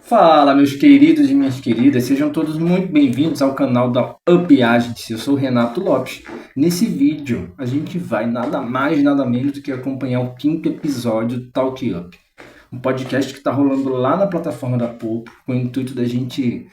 Fala, meus queridos e minhas queridas, sejam todos muito bem-vindos ao canal da Up Agents. Eu sou o Renato Lopes. Nesse vídeo, a gente vai nada mais, nada menos do que acompanhar o quinto episódio do Talk Up, um podcast que está rolando lá na plataforma da Popo, com o intuito da gente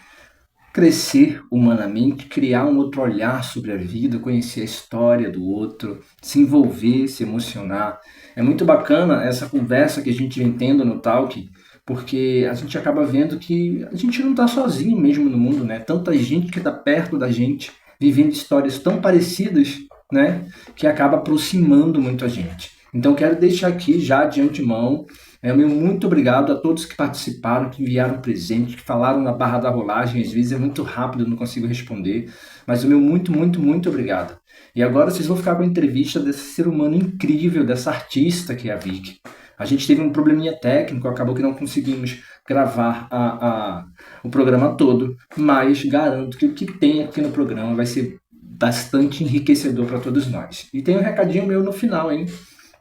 crescer humanamente, criar um outro olhar sobre a vida, conhecer a história do outro, se envolver, se emocionar. É muito bacana essa conversa que a gente vem tendo no Talk, porque a gente acaba vendo que a gente não está sozinho mesmo no mundo, né? Tanta gente que está perto da gente, vivendo histórias tão parecidas, né? Que acaba aproximando muito a gente. Então quero deixar aqui já de antemão meu muito obrigado a todos que participaram, que enviaram presente, que falaram na barra da rolagem. Às vezes é muito rápido, eu não consigo responder. Mas o meu muito, muito, muito obrigado. E agora vocês vão ficar com a entrevista desse ser humano incrível, dessa artista que é a Vicky. A gente teve um probleminha técnico, acabou que não conseguimos gravar o programa todo, mas garanto que o que tem aqui no programa vai ser bastante enriquecedor para todos nós. E tem um recadinho meu no final, hein?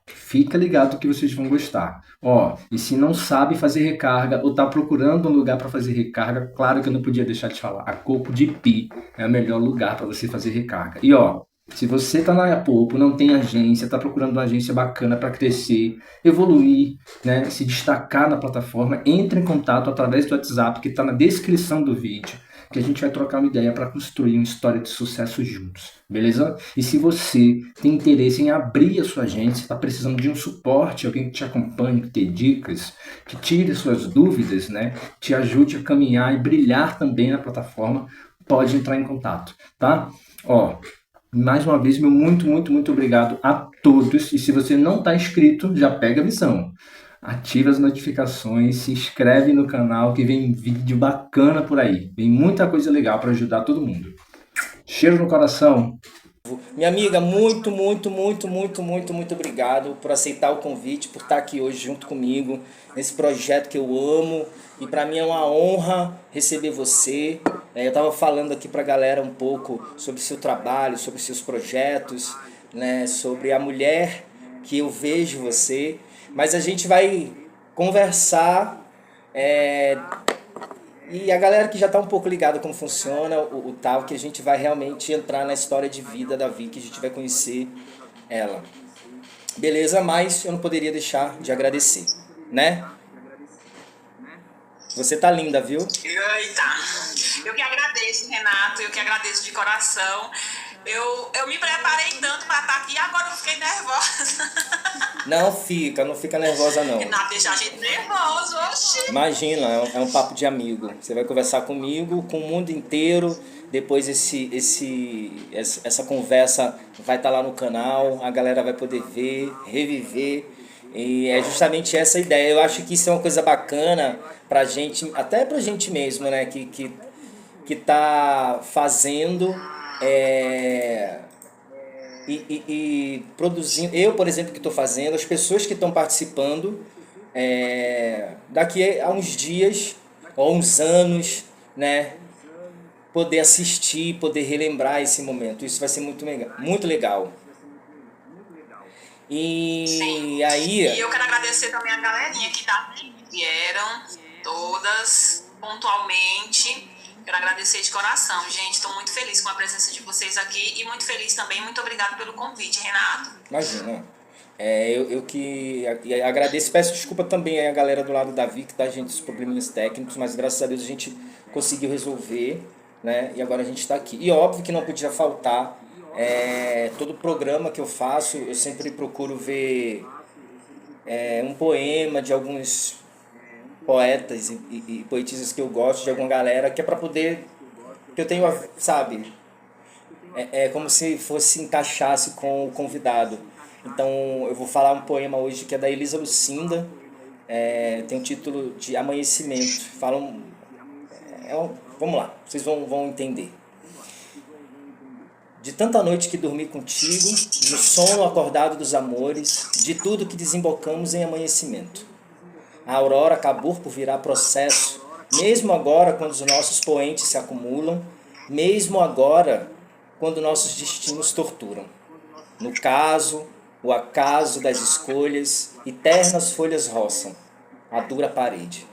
Fica ligado que vocês vão gostar. Ó, e se não sabe fazer recarga ou tá procurando um lugar para fazer recarga, claro que eu não podia deixar de falar. A Coco de Pi é o melhor lugar para você fazer recarga. E ó, se você tá na Popo, não tem agência, tá procurando uma agência bacana para crescer, evoluir, né, se destacar na plataforma, entre em contato através do WhatsApp que está na descrição do vídeo, que a gente vai trocar uma ideia para construir uma história de sucesso juntos, beleza? E se você tem interesse em abrir a sua agência, está precisando de um suporte, alguém que te acompanhe, que te dê dicas, que tire suas dúvidas, né? Te ajude a caminhar e brilhar também na plataforma, pode entrar em contato, tá? Ó, mais uma vez, meu muito, muito, muito obrigado a todos. E se você não está inscrito, já pega a missão. Ativa as notificações, se inscreve no canal que vem vídeo bacana por aí. Vem muita coisa legal para ajudar todo mundo. Cheiro no coração. Minha amiga, muito, muito, muito, muito, muito, muito obrigado por aceitar o convite, por estar aqui hoje junto comigo, nesse projeto que eu amo. E para mim é uma honra receber você. Eu estava falando aqui para a galera um pouco sobre seu trabalho, sobre seus projetos, né, sobre a mulher que eu vejo você. Mas a gente vai conversar e a galera que já está um pouco ligada como funciona o tal, que a gente vai realmente entrar na história de vida da Vicky, a gente vai conhecer ela. Beleza, mas eu não poderia deixar de agradecer, né? Você tá linda, viu? Eita, eu que agradeço, Renato, eu que agradeço de coração. Eu me preparei tanto para estar aqui e agora eu fiquei nervosa. Não fica nervosa não. Renato, deixa a gente nervoso, oxi. Imagina, é um papo de amigo. Você vai conversar comigo, com o mundo inteiro. Depois essa conversa vai estar lá no canal, a galera vai poder ver, reviver. E é justamente essa a ideia. Eu acho que isso é uma coisa bacana pra gente, até pra gente mesmo, né? Que tá fazendo e produzindo. Eu, por exemplo, que estou fazendo, as pessoas que estão participando, daqui a uns dias ou uns anos, né? Poder assistir, poder relembrar esse momento. Isso vai ser muito legal. Muito legal. Sim. E aí. E eu quero agradecer também a galerinha que vieram, todas, pontualmente. Quero agradecer de coração, gente. Estou muito feliz com a presença de vocês aqui e muito feliz também. Muito obrigada pelo convite, Renato. Imagina. Eu que agradeço, peço desculpa também a galera do lado da Vic, tá, gente, os probleminhas técnicos, mas graças a Deus a gente conseguiu resolver, né, e agora a gente está aqui. E óbvio que não podia faltar, todo programa que eu faço, eu sempre procuro ver um poema de alguns poetas e poetisas que eu gosto, de alguma galera, que é para poder, que eu tenho, sabe, é como se fosse encaixasse com o convidado. Então eu vou falar um poema hoje que é da Elisa Lucinda, tem o título de Amanhecimento. Vamos lá, vocês vão entender. De tanta noite que dormi contigo, no sono acordado dos amores, de tudo que desembocamos em amanhecimento. A aurora acabou por virar processo, mesmo agora quando os nossos poentes se acumulam, mesmo agora quando nossos destinos torturam. No caso, o acaso das escolhas, eternas folhas roçam a dura parede.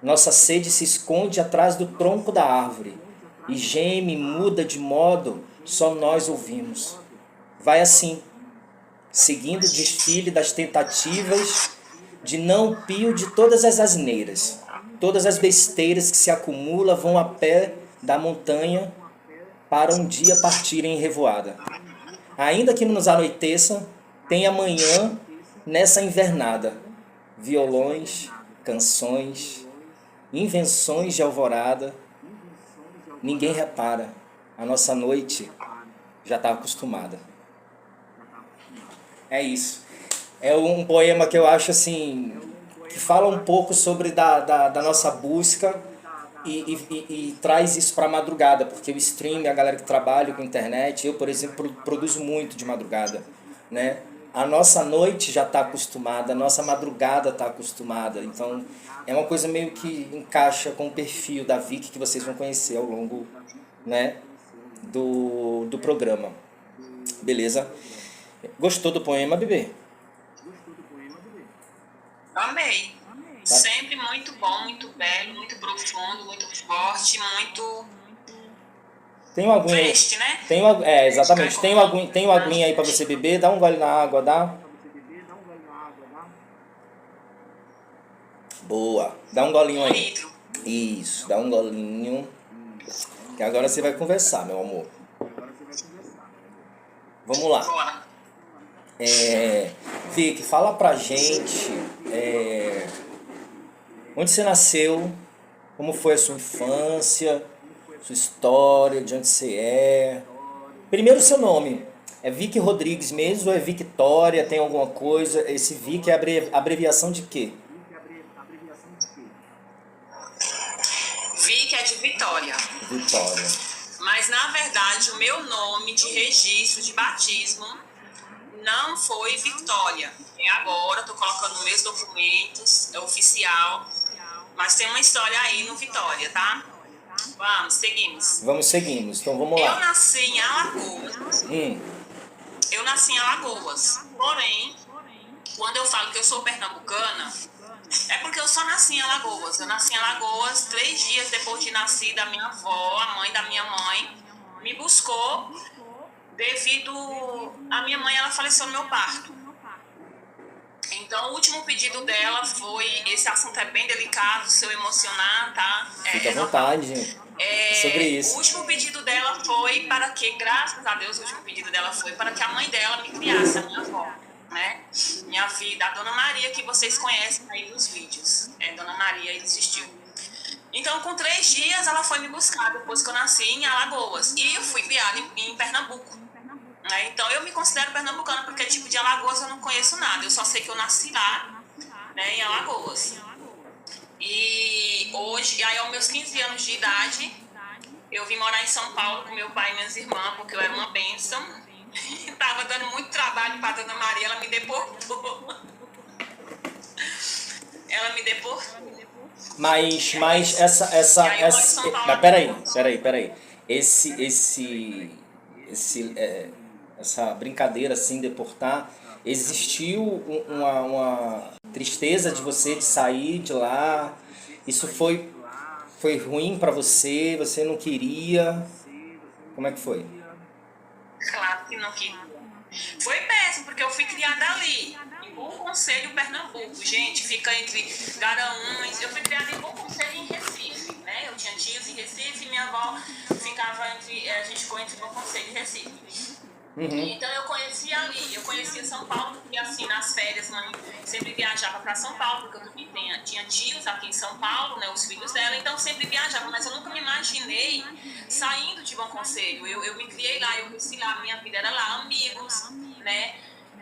Nossa sede se esconde atrás do tronco da árvore e geme, muda de modo só nós ouvimos. Vai assim, seguindo o desfile das tentativas de não pio de todas as asneiras. Todas as besteiras que se acumulam vão a pé da montanha para um dia partirem em revoada. Ainda que nos anoiteça, tem amanhã nessa invernada. Violões, canções, invenções de alvorada. Ninguém repara, a nossa noite já está acostumada. É isso. É um poema que eu acho assim, que fala um pouco sobre da nossa busca e traz isso para a madrugada, porque o stream, a galera que trabalha com internet, eu, por exemplo, produzo muito de madrugada, né? A nossa noite já está acostumada, a nossa madrugada está acostumada, então é uma coisa meio que encaixa com o perfil da Vicky que vocês vão conhecer ao longo, né, do programa. Beleza? Gostou do poema, bebê? Amei. Sempre muito bom, muito belo, muito profundo, muito forte, muito Tem uma aguinha aí? triste, né? Exatamente. Tem uma aguinha aí pra você beber? Dá um gole na água, dá? Boa. Dá um golinho aí. Litro. Isso, dá um golinho. Que agora você vai conversar, meu amor. Vamos lá. Bora. Vicky, fala pra gente onde você nasceu, como foi a sua infância, sua história, de onde você é. Primeiro seu nome. É Vicky Rodrigues mesmo ou é Victória? Tem alguma coisa? Esse Vicky é abreviação de quê? Vi que é de Vitória. Vitória. Mas, na verdade, o meu nome de registro de batismo não foi Victória. É agora, tô colocando nos meus documentos, é oficial. Mas tem uma história aí no Vitória, tá? Seguimos. Vamos seguimos, então vamos Eu lá. nasci em Alagoas. Eu nasci em Alagoas. Porém, quando eu falo que eu sou pernambucana, é porque eu só nasci em Alagoas. Eu nasci em Alagoas 3 dias depois de nascer da minha avó, a mãe da minha mãe, me buscou devido a minha mãe, ela faleceu no meu parto. Então, o último pedido dela foi, esse assunto é bem delicado, se eu emocionar, tá? Fica à vontade. Sobre isso. O último pedido dela foi para que, graças a Deus, o último pedido dela foi para que a mãe dela me criasse, a minha avó, né? Minha vida, a Dona Maria, que vocês conhecem aí nos vídeos. Dona Maria existiu. Então, com 3 dias, ela foi me buscar, depois que eu nasci em Alagoas. E eu fui criada em Pernambuco. Então, eu me considero pernambucana, porque tipo de Alagoas eu não conheço nada. Eu só sei que eu nasci lá, né, em Alagoas. E hoje, aí aos meus 15 anos de idade, eu vim morar em São Paulo com meu pai e minhas irmãs, porque eu era uma bênção. Tava dando muito trabalho para Dona Maria, ela me deportou. Ela me deportou. Mas peraí. Essa brincadeira assim, deportar, existiu uma tristeza de você de sair de lá? Isso foi ruim pra você? Você não queria? Como é que foi? Claro que não queria. Foi péssimo, porque eu fui criada ali, em Bom Conselho, Pernambuco. Gente, fica entre Garanhuns. Eu fui criada em Bom Conselho, em Recife, né? Eu tinha tios em Recife e minha avó ficava entre... A gente ficou entre Bom Conselho e Recife. Então eu conhecia ali, eu conhecia São Paulo, porque assim, nas férias, mãe sempre viajava para São Paulo, porque eu também tinha tios aqui em São Paulo, né, os filhos dela, então sempre viajava, mas eu nunca me imaginei saindo de Bom Conselho. Eu me criei lá, eu cresci lá, minha vida era lá, amigos, né?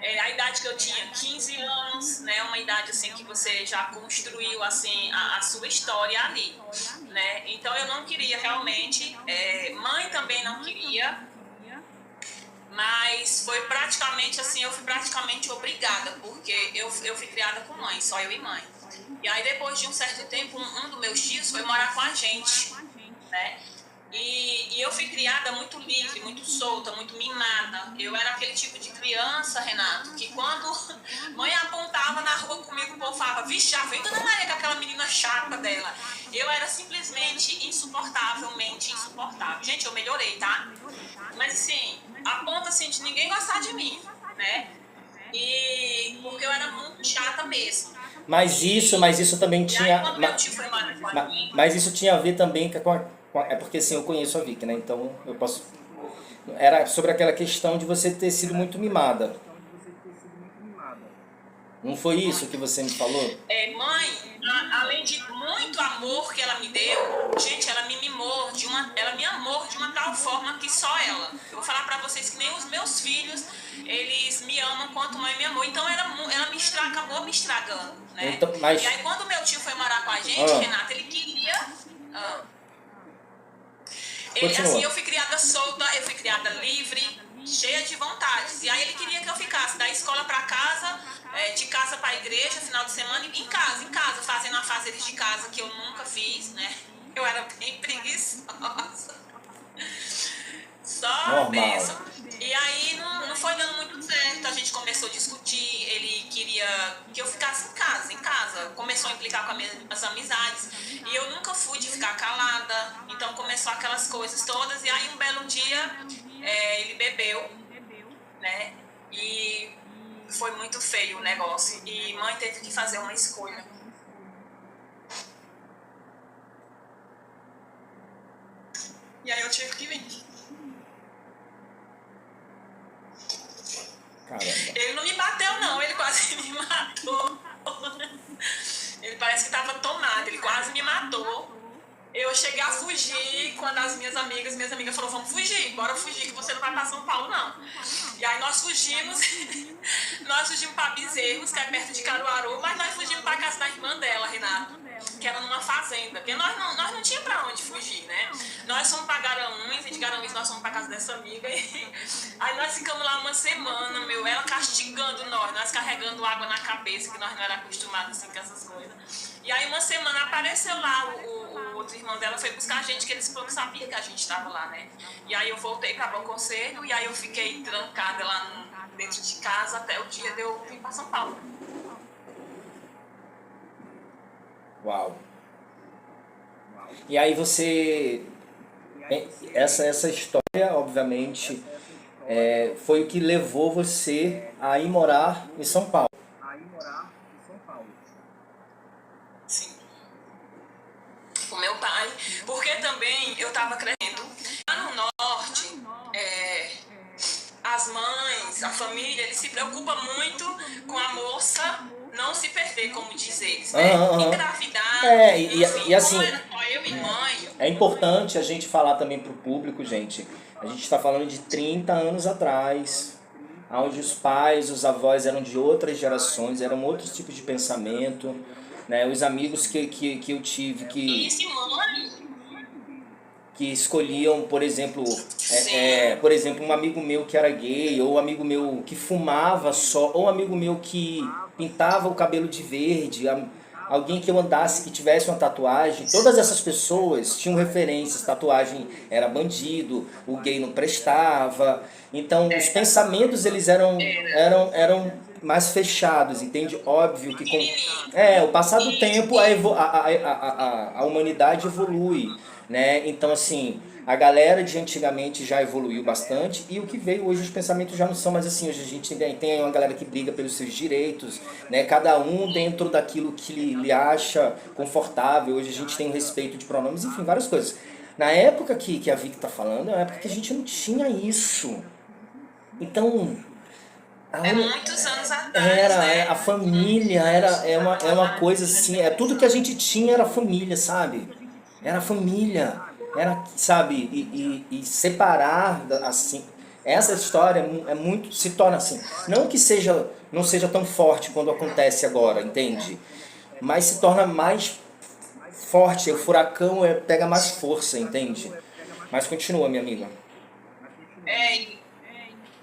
A idade que eu tinha, 15 anos, né, uma idade assim que você já construiu assim a sua história ali, né? Então eu não queria realmente, mãe também não queria. Mas foi praticamente assim, eu fui praticamente obrigada, porque eu fui criada com mãe, só eu e mãe. E aí depois de um certo tempo, um dos meus tios foi morar com a gente, né? E eu fui criada muito livre, muito solta, muito mimada. Eu era aquele tipo de criança, Renato, que quando mãe apontava na rua comigo, o povo falava, vixe, já veio Dona Maria com aquela menina chata dela. Eu era simplesmente insuportavelmente insuportável. Gente, eu melhorei, tá? Mas assim, a ponto assim, de ninguém gostar de mim, né? E porque eu era muito chata mesmo. Mas isso também E aí tinha. quando meu tio foi morar com a mim, Mas isso tinha a ver também é porque assim, eu conheço a Vicky, né? Então eu posso. Era sobre aquela questão de você ter sido muito mimada. Não foi isso que você me falou? mãe, além de muito amor que ela me deu, gente, ela me mimou ela me amou de uma tal forma que só ela. Eu vou falar pra vocês que nem os meus filhos, eles me amam quanto mãe me amou. Então ela acabou me estragando, né? Então, mas. E aí quando meu tio foi morar com a gente, Renata, ele queria. ah, Continua. eu fui criada solta, eu fui criada livre, cheia de vontades. E aí ele queria que eu ficasse da escola para casa, de casa para a igreja, final de semana, em casa, fazendo afazeres de casa que eu nunca fiz, né? Eu era bem preguiçosa. Só bênção. E aí não foi dando muito certo, a gente começou a discutir, ele queria que eu ficasse em casa. Começou a implicar com as amizades. E eu nunca fui de ficar calada, então começou aquelas coisas todas. E aí um belo dia ele bebeu, né? E foi muito feio o negócio. E mãe teve que fazer uma escolha. E aí eu tive que vir. Caramba. Ele não me bateu, não. Ele quase me matou. Ele parece que estava tomado. Ele quase me matou. Eu cheguei a fugir quando minhas amigas falaram, vamos fugir, bora fugir que você não vai para São Paulo, não. E aí nós fugimos para Bezerros, que é perto de Caruaru, mas nós fugimos para casa da irmã dela, Renata, que era numa fazenda, porque nós não tínhamos para onde fugir, né? Nós fomos para Garanhuns, e de Garanhuns nós fomos para casa dessa amiga, e aí nós ficamos lá uma semana, ela castigando nós carregando água na cabeça, que nós não éramos acostumados assim, com essas coisas. E aí uma semana apareceu lá, o outro irmão dela foi buscar a gente, que eles sabiam que a gente estava lá, né? E aí eu voltei para Bom Conselho, e aí eu fiquei trancada lá dentro de casa até o dia de eu vir para São Paulo. Uau. E aí você. Essa história, obviamente, foi o que levou você a ir morar em São Paulo. Sim. O meu pai, porque também eu estava crescendo lá no norte, as mães, a família, eles se preocupam muito com a moça não se perder, como diz eles, né? Engravidar, enfim, e assim, como era só eu e mãe. É importante a gente falar também pro público, gente. A gente está falando de 30 anos atrás, onde os pais, os avós eram de outras gerações, eram outros tipos de pensamento, né? Os amigos que eu tive que escolhiam, por exemplo, por exemplo, um amigo meu que era gay, ou um amigo meu que fumava só, ou um amigo meu que pintava o cabelo de verde, alguém que eu andasse que tivesse uma tatuagem, todas essas pessoas tinham referências, tatuagem era bandido, o gay não prestava, então os pensamentos eles eram mais fechados, entende? Óbvio que com o passar do tempo a humanidade evolui, né? Então assim, a galera de antigamente já evoluiu bastante e o que veio hoje, os pensamentos já não são mais assim. Hoje a gente tem uma galera que briga pelos seus direitos, né? Cada um dentro daquilo que lhe acha confortável. Hoje a gente tem um respeito de pronomes, enfim, várias coisas. Na época que a Vicky tá falando, é uma época que a gente não tinha isso. Então... muitos anos atrás, né? A família, é uma coisa assim, tudo que a gente tinha era família, sabe? Era família, sabe, e separar, assim, essa história é muito, se torna assim, não que não seja tão forte quando acontece agora, entende? Mas se torna mais forte, o furacão pega mais força, entende? Mas continua, minha amiga.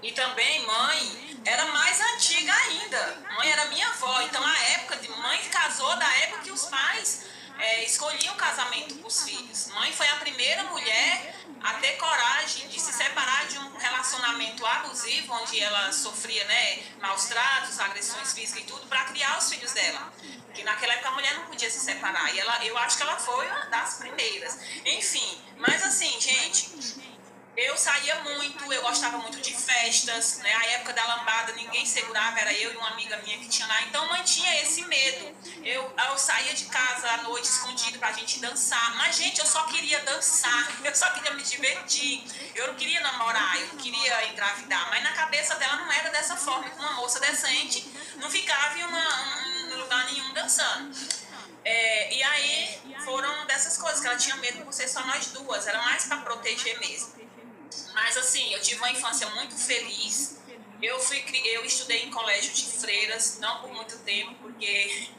E também mãe era mais antiga ainda, mãe era minha avó, então a época de mãe casou da época que os pais escolhiam o casamento para os filhos. Mãe foi a primeira mulher relacionamento abusivo, onde ela sofria, né, maus tratos, agressões físicas e tudo, para criar os filhos dela. Porque naquela época a mulher não podia se separar. E eu acho que ela foi uma das primeiras. Enfim, mas assim, gente, eu saía muito, eu gostava muito de festas, né? A época da lambada ninguém segurava, era eu e uma amiga minha que tinha lá. Então mantinha esse medo. Eu saía de casa à noite escondido pra gente dançar. Mas, gente, eu só queria dançar, eu só queria me divertir. Eu não queria namorar, eu não queria engravidar. Mas na cabeça dela não era dessa forma. Uma moça decente não ficava em lugar nenhum dançando. E aí foram dessas coisas que ela tinha medo por ser só nós duas. Era mais pra proteger mesmo. Mas assim, eu tive uma infância muito feliz. Eu estudei em colégio de freiras, não por muito tempo, porque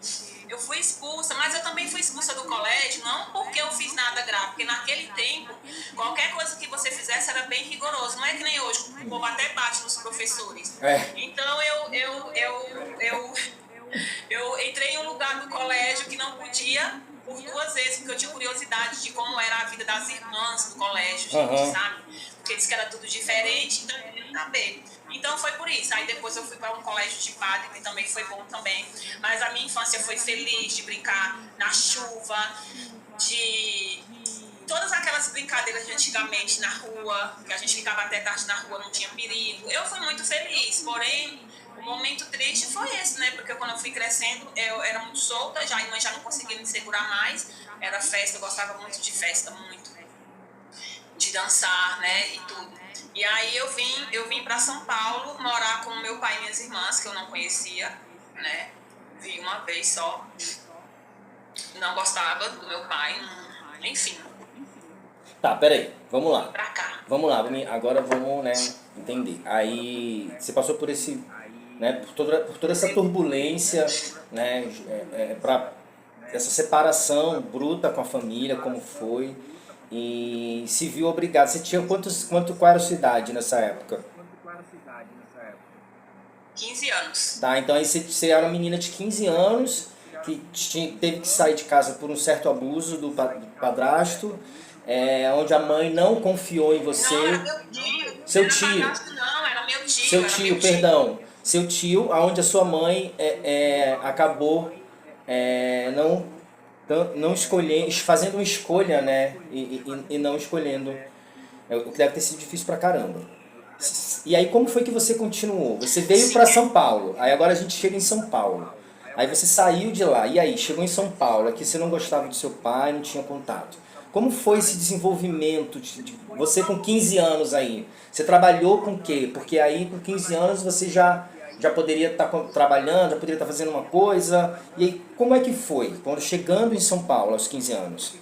eu fui expulsa, mas eu também fui expulsa do colégio, não porque eu fiz nada grave, porque naquele tempo, qualquer coisa que você fizesse era bem rigoroso. Não é que nem hoje, o povo até bate nos professores. Então eu entrei em um lugar do colégio que não podia por 2 vezes, porque eu tinha curiosidade de como era a vida das irmãs do colégio, gente, sabe? Porque eles que era tudo diferente, então eu queria saber. Então foi por isso. Aí depois eu fui para um colégio de padre, que também foi bom também. Mas a minha infância foi feliz, de brincar na chuva, de todas aquelas brincadeiras de antigamente na rua, que a gente ficava até tarde na rua, não tinha perigo. Eu fui muito feliz, porém o momento triste foi esse, né? Porque quando eu fui crescendo, eu era muito solta, a mãe já não conseguia me segurar mais. Era festa, eu gostava muito de festa, muito. De dançar, né? E tudo. E aí eu vim para São Paulo morar com meu pai e minhas irmãs, que eu não conhecia, né? Vi uma vez só. Não gostava do meu pai, enfim. Tá, peraí, vamos lá. Pra cá. Vamos lá, agora vamos, né, entender. Aí você passou por esse, né, por toda essa turbulência, né, para essa separação bruta com a família, como foi, e se viu obrigado. Você tinha qual era a sua idade nessa época? 15 anos. Tá, então aí você era uma menina de 15 anos que teve que sair de casa por um certo abuso do padrasto. Onde a mãe não confiou em você. Não, era meu tio. Seu tio. Não, era meu tio. Seu tio, perdão. Seu tio, onde a sua mãe acabou não escolhendo, fazendo uma escolha, né? E não escolhendo. O que deve ter sido difícil pra caramba. E aí como foi que você continuou? Você veio para São Paulo. Aí agora a gente chega em São Paulo. Aí você saiu de lá. E aí, chegou em São Paulo. Aqui você não gostava do seu pai, não tinha contato. Como foi esse desenvolvimento de você com 15 anos aí? Você trabalhou com o quê? Porque aí com 15 anos você já poderia estar trabalhando, já poderia estar fazendo uma coisa. E aí, como é que foi? Quando chegando em São Paulo aos 15 anos?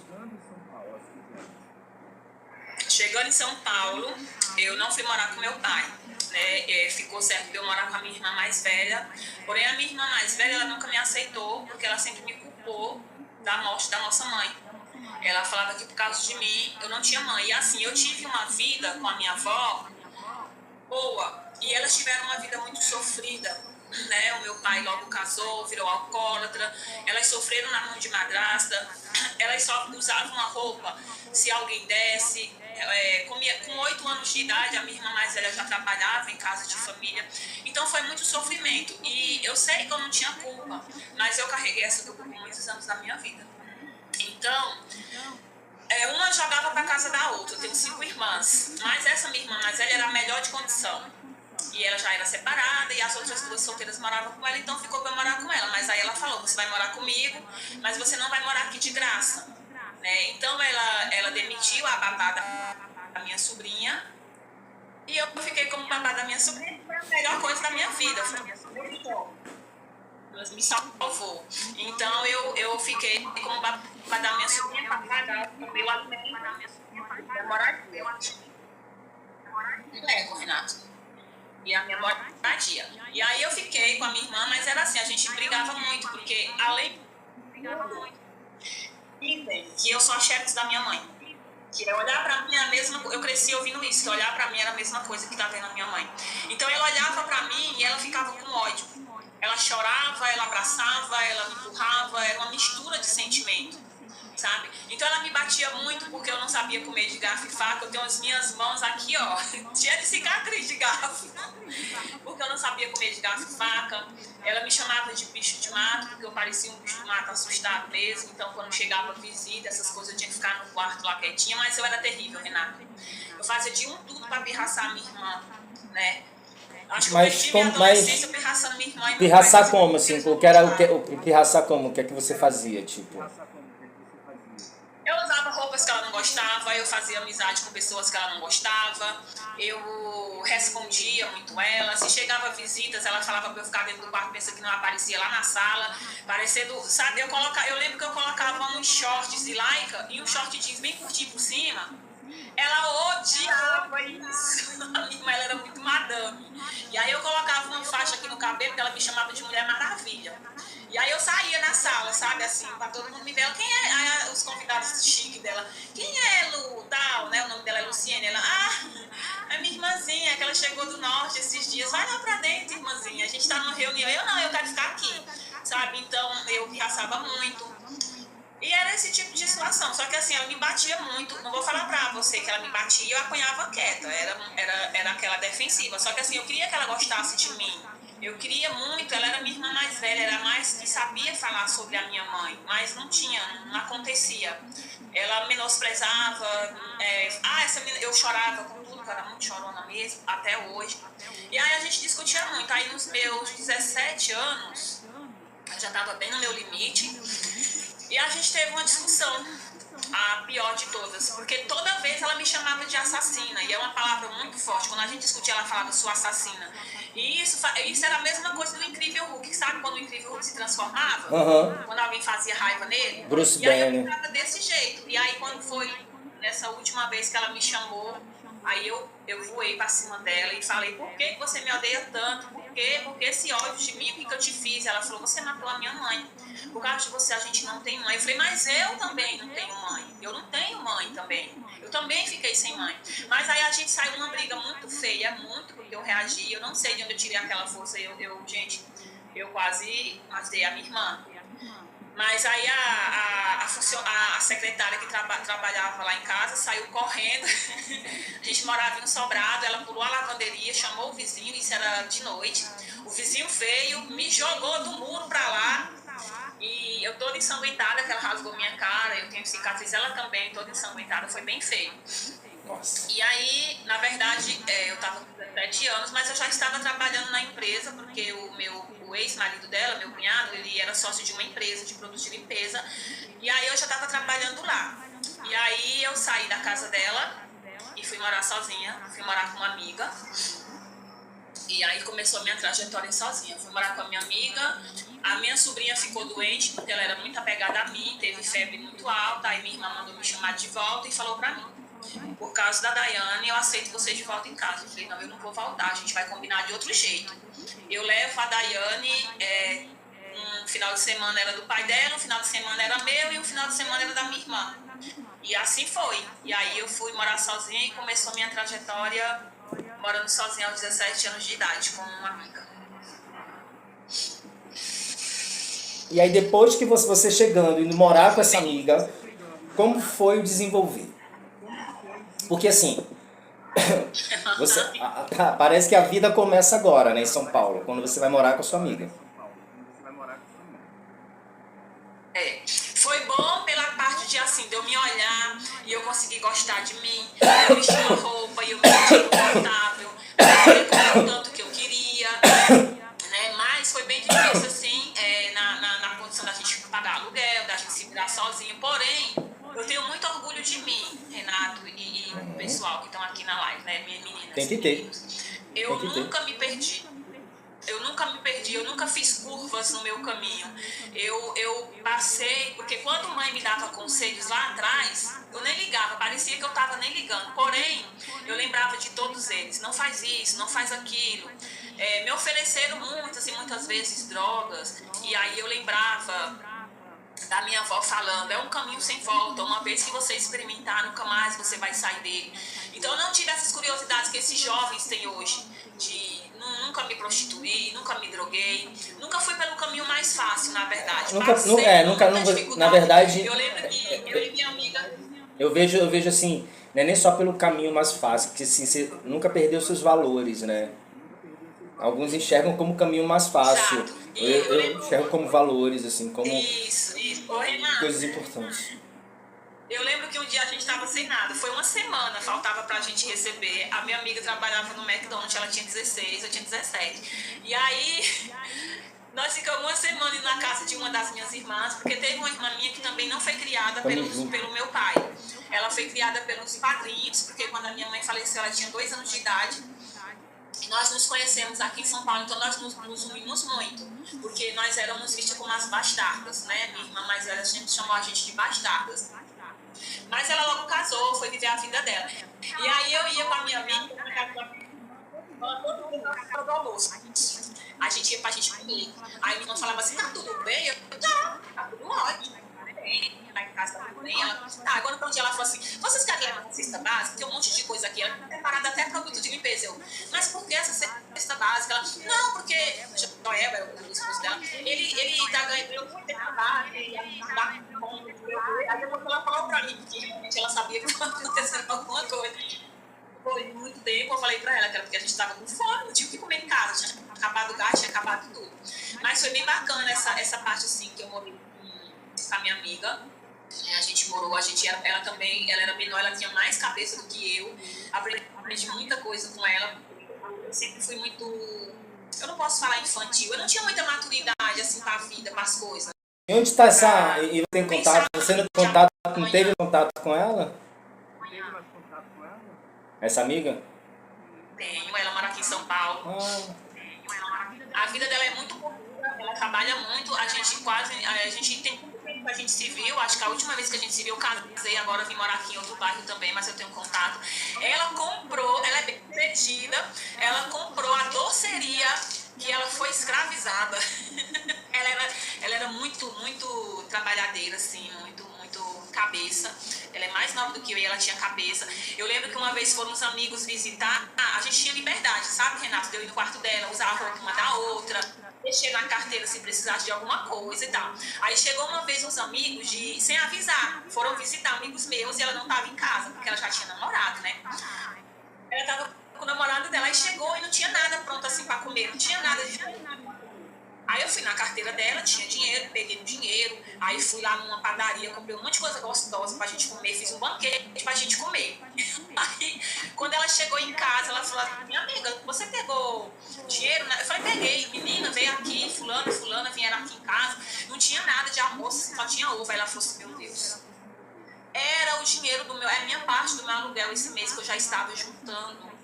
Chegando em São Paulo, eu não fui morar com meu pai. Né? Ficou certo de eu morar com a minha irmã mais velha. Porém, a minha irmã mais velha ela nunca me aceitou, porque ela sempre me culpou da morte da nossa mãe. Ela falava que por causa de mim eu não tinha mãe. E assim, eu tive uma vida com a minha avó boa. E elas tiveram uma vida muito sofrida. Né? O meu pai logo casou, virou alcoólatra. Elas sofreram na mão de madrasta. Elas só usavam uma roupa se alguém desse. Com 8 anos de idade, a minha irmã mais velha já trabalhava em casa de família. Então foi muito sofrimento. E eu sei que eu não tinha culpa, mas eu carreguei essa culpa por muitos anos da minha vida. Então, uma jogava para casa da outra. Eu tenho 5 irmãs, mas essa minha irmã mais velha era a melhor de condição. E ela já era separada e as outras 2 solteiras moravam com ela, então ficou para morar com ela. Mas aí ela falou, você vai morar comigo, mas você não vai morar aqui de graça. Né? Então ela demitiu a babá da minha sobrinha e eu fiquei como babá da minha sobrinha. Foi a melhor coisa da minha vida. Foi me salvou. Então eu fiquei como babá da minha sobrinha para pagar o meu alimento para morar aqui. Renato. E a minha moradia. E aí eu fiquei com a minha irmã, mas era assim, a gente brigava muito, porque além que eu sou a xerox da minha mãe. Que olhar pra mim era a mesma coisa. Eu cresci ouvindo isso, que olhar pra mim era a mesma coisa que tá vendo a minha mãe. Então ela olhava pra mim e ela ficava com ódio. Ela chorava, ela abraçava, ela me empurrava, era uma mistura de sentimento. sabe? Então ela me batia muito porque eu não sabia comer de garfo e faca. Eu tenho as minhas mãos aqui, ó, cheia de cicatriz de garfo, porque eu não sabia comer de garfo e faca. Ela me chamava de bicho de mato, porque eu parecia um bicho de mato assustado mesmo. Então quando chegava visita, essas coisas, eu tinha que ficar no quarto lá quietinha, mas eu era terrível, Renato. Eu fazia de tudo pra pirraçar minha irmã, né? Acho que eu perdi minha adolescência pirraçando minha irmã e meu pirraçar pai. como, assim? O que era o pirraçar como? O que é que você fazia, tipo? Eu usava roupas que ela não gostava, eu fazia amizade com pessoas que ela não gostava, eu respondia muito ela. Se chegava visitas, ela falava pra eu ficar dentro do quarto, pensa que não aparecia lá na sala, parecendo, sabe, eu lembro que eu colocava uns shorts de lycra e um short jeans bem curtinho por cima. Ela odiava isso. Ela era muito madame. E aí eu colocava uma faixa aqui no cabelo, que ela me chamava de Mulher Maravilha. E aí eu saía na sala, sabe, assim, pra todo mundo me ver. Quem é? Aí os convidados chiques dela, quem é Lu? Tal, né? O nome dela é Luciene. Ela, é minha irmãzinha, que ela chegou do norte esses dias. Vai lá pra dentro, irmãzinha. A gente tá numa reunião. Eu não, eu quero ficar aqui, sabe? Então eu pirraçava muito. E era esse tipo de situação, só que assim, ela me batia muito, não vou falar pra você que ela me batia, eu apanhava quieta, era aquela defensiva, só que assim, eu queria que ela gostasse de mim, eu queria muito, ela era minha irmã mais velha, era mais que sabia falar sobre a minha mãe, mas não tinha, não acontecia, ela menosprezava, essa menina, eu chorava com tudo, eu era muito chorona mesmo, até hoje, e aí a gente discutia muito, aí nos meus 17 anos, eu já estava bem no meu limite, e a gente teve uma discussão, a pior de todas, porque toda vez ela me chamava de assassina, e é uma palavra muito forte. Quando a gente discutia, ela falava sua assassina. E isso era a mesma coisa do Incrível Hulk, sabe quando o Incrível Hulk se transformava? Quando alguém fazia raiva nele? Bruce E aí eu Banner. ficava desse jeito. E aí quando foi nessa última vez que ela me chamou, aí eu voei pra cima dela e falei, por que você me odeia tanto? Por quê? Porque esse ódio de mim, o que eu te fiz? Ela falou, você matou a minha mãe. Por causa de você a gente não tem mãe. Eu falei, mas eu também não tenho mãe. Eu não tenho mãe também. Eu também fiquei sem mãe. Mas aí a gente saiu numa briga muito feia, muito, porque eu reagi. Eu não sei de onde eu tirei aquela força. Gente, eu quase matei a minha irmã. Mas aí a secretária que trabalhava lá em casa saiu correndo. A gente morava em um sobrado, ela pulou a lavanderia, chamou o vizinho, isso era de noite. O vizinho veio, me jogou do muro pra lá. E eu toda ensanguentada, que ela rasgou minha cara, eu tenho cicatriz, ela também, toda ensanguentada, foi bem feio. Nossa. E aí, na verdade, eu estava com 17 anos, mas eu já estava trabalhando na empresa, porque o ex-marido dela, meu cunhado, ele era sócio de uma empresa de produtos de limpeza, e aí eu já estava trabalhando lá. E aí eu saí da casa dela e fui morar sozinha, fui morar com uma amiga. E aí começou a minha trajetória sozinha. Eu fui morar com a minha amiga, a minha sobrinha ficou doente, porque ela era muito apegada a mim, teve febre muito alta, aí minha irmã mandou me chamar de volta e falou pra mim, por causa da Daiane, eu aceito você de volta em casa. Eu falei, não, eu não vou voltar, a gente vai combinar de outro jeito. Eu levo a Daiane, um final de semana era do pai dela, um final de semana era meu e um final de semana era da minha irmã. E assim foi. E aí eu fui morar sozinha e começou minha trajetória morando sozinha aos 17 anos de idade, com uma amiga. E aí depois que você chegando e morar com essa amiga, como foi o desenvolver? Porque assim, parece que a vida começa agora, né, em São Paulo, quando você vai morar com a sua amiga. Foi bom pela parte de assim, de eu me olhar e eu conseguir gostar de mim, eu vestir uma roupa e eu me sentir confortável, eu comer o tanto que eu queria, né? Mas foi bem difícil assim, na condição da gente pagar aluguel, da gente se virar sozinho. Porém, eu tenho muito orgulho de mim, Renato e o pessoal que estão aqui na live, né? Minhas meninas. Tem que ter. Eu nunca me perdi. Eu nunca fiz curvas no meu caminho. Eu passei, porque quando mãe me dava conselhos lá atrás, eu nem ligava, parecia que eu estava nem ligando. Porém, eu lembrava de todos eles. Não faz isso, não faz aquilo. Me ofereceram muitas vezes drogas. E aí eu lembrava da minha avó falando, é um caminho sem volta, uma vez que você experimentar, nunca mais você vai sair dele. Então eu não tive essas curiosidades que esses jovens têm hoje, de nunca me prostituí, nunca me droguei, nunca fui pelo caminho mais fácil, na verdade. Na verdade, eu lembro que eu e minha amiga... Eu vejo assim, não é nem só pelo caminho mais fácil, porque assim, você nunca perdeu seus valores, né? Alguns enxergam como caminho mais fácil. Exato. Eu enxergo como valores, assim, como Isso. Ô, Renato, coisas importantes. eu lembro que um dia a gente estava sem nada, foi uma semana, faltava pra gente receber. A minha amiga trabalhava no McDonald's, ela tinha 16, eu tinha 17. E aí, nós ficamos uma semana indo na casa de uma das minhas irmãs, porque teve uma irmã minha que também não foi criada pelo meu pai. Ela foi criada pelos padrinhos, porque quando a minha mãe faleceu, ela tinha 2 anos de idade. Nós nos conhecemos aqui em São Paulo, então nós nos unimos muito, porque nós éramos vistas como as bastardas, né? Minha irmã mais velha sempre chamou a gente de bastardas. Mas ela logo casou, foi viver a vida dela. E aí eu ia com a minha amiga na casa da minha irmã, todo mundo na casa do almoço. A gente ia pra gente comer. Aí minha irmã falava assim, tá tudo bem? Eu, tá tudo ótimo. Lá em casa tá tudo bem. Ela, tá, agora pra um dia ela falou assim, vocês querem levar uma cesta básica? Tem um monte de coisa aqui. Ela tá preparada até produto de limpeza. Eu, mas por que essa cesta básica? Ela, não, porque Joel, é o esposo dela, ele tá ganhando muito trabalho, aí depois ela falou pra mim, que realmente ela sabia que estava acontecendo alguma coisa. Foi muito tempo, eu falei pra ela que era porque a gente tava com fome, não tinha o que comer em casa, tinha acabado o gás, tinha acabado tudo. Mas foi bem bacana essa parte assim que eu morei com a minha amiga. A gente morou, ela também, ela era menor, ela tinha mais cabeça do que eu. Aprendi muita coisa com ela. Eu sempre fui muito, eu não posso falar infantil, eu não tinha muita maturidade assim pra vida, para as coisas. E onde está essa... E você tem contato? Você não teve contato com ela? Essa amiga? Tenho, ela mora aqui em São Paulo. A vida dela é muito corrida, ela trabalha muito, a gente tem muito tempo que a gente se viu, acho que a última vez que a gente se viu eu casei, agora vim morar aqui em outro bairro também, mas eu tenho contato. Ela é bem metida, ela comprou a doceria que ela foi escravizada. ela era muito, muito trabalhadeira, assim, muito cabeça. Ela é mais nova do que eu e ela tinha cabeça. Eu lembro que uma vez foram uns amigos visitar, a gente tinha liberdade, sabe, Renato? De eu ir no quarto dela, usar a roupa uma da outra, mexer na carteira se precisasse de alguma coisa e tal. Aí chegou uma vez uns amigos, sem avisar, foram visitar amigos meus e ela não estava em casa, porque ela já tinha namorado, né? Ela estava com o namorado dela e chegou e não tinha nada pronto assim para comer, não tinha nada de... Aí eu fui na carteira dela, tinha dinheiro, peguei o dinheiro, aí fui lá numa padaria, comprei um monte de coisa gostosa pra gente comer, fiz um banquete pra gente comer. Aí, quando ela chegou em casa, ela falou, minha amiga, você pegou dinheiro? Eu falei, peguei, menina, veio aqui, fulano e fulana vieram aqui em casa, não tinha nada de almoço, só tinha ovo. Aí ela falou assim, meu Deus, era o dinheiro é a minha parte do meu aluguel esse mês que eu já estava juntando.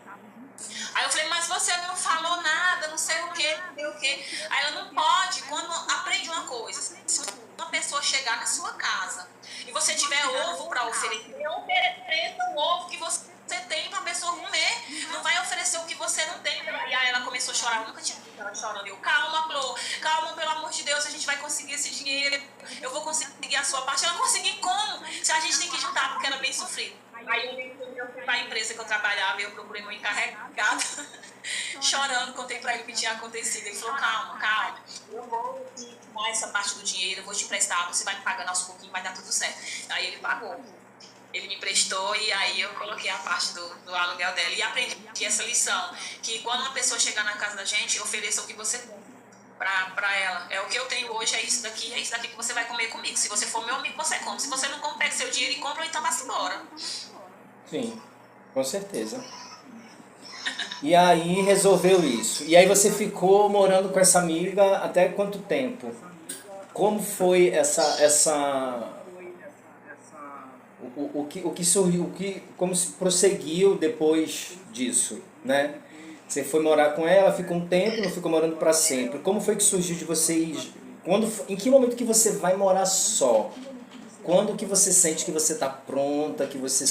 Aí eu falei, mas você não falou nada, não sei o quê, não sei o quê. Aí ela não pode, quando aprende uma coisa, se uma pessoa chegar na sua casa e você tiver ovo para oferecer, ofereça o ovo que você tem para a pessoa comer, não vai oferecer o que você não tem. E aí ela começou a chorar, eu nunca tinha visto ela chorando. Eu, calma, Flor, calma, pelo amor de Deus, a gente vai conseguir esse dinheiro, eu vou conseguir a sua parte. Ela conseguir como? Se a gente tem que juntar, porque era bem sofrido. Aí eu fui para a empresa que eu trabalhava e eu procurei meu encarregado, chorando, contei para ele o que tinha acontecido. Ele falou, calma, eu vou te dar essa parte do dinheiro, eu vou te emprestar, você vai me pagando aos pouquinhos, vai dar tudo certo. Aí ele pagou. Ele me emprestou e aí eu coloquei a parte do aluguel dela. E aprendi essa lição, que quando uma pessoa chegar na casa da gente, ofereça o que você tem pra ela. É o que eu tenho hoje, é isso daqui que você vai comer comigo. Se você for meu amigo, você come. Se você não come, pega seu dinheiro e compra, então vá-se embora. Sim, com certeza. E aí resolveu isso. E aí você ficou morando com essa amiga até quanto tempo? Como foi o que surgiu, como se prosseguiu depois disso, né? Você foi morar com ela, ficou um tempo, não ficou morando para sempre. Como foi que surgiu de vocês? Em que momento que você vai morar só? Quando que você sente que você está pronta, que você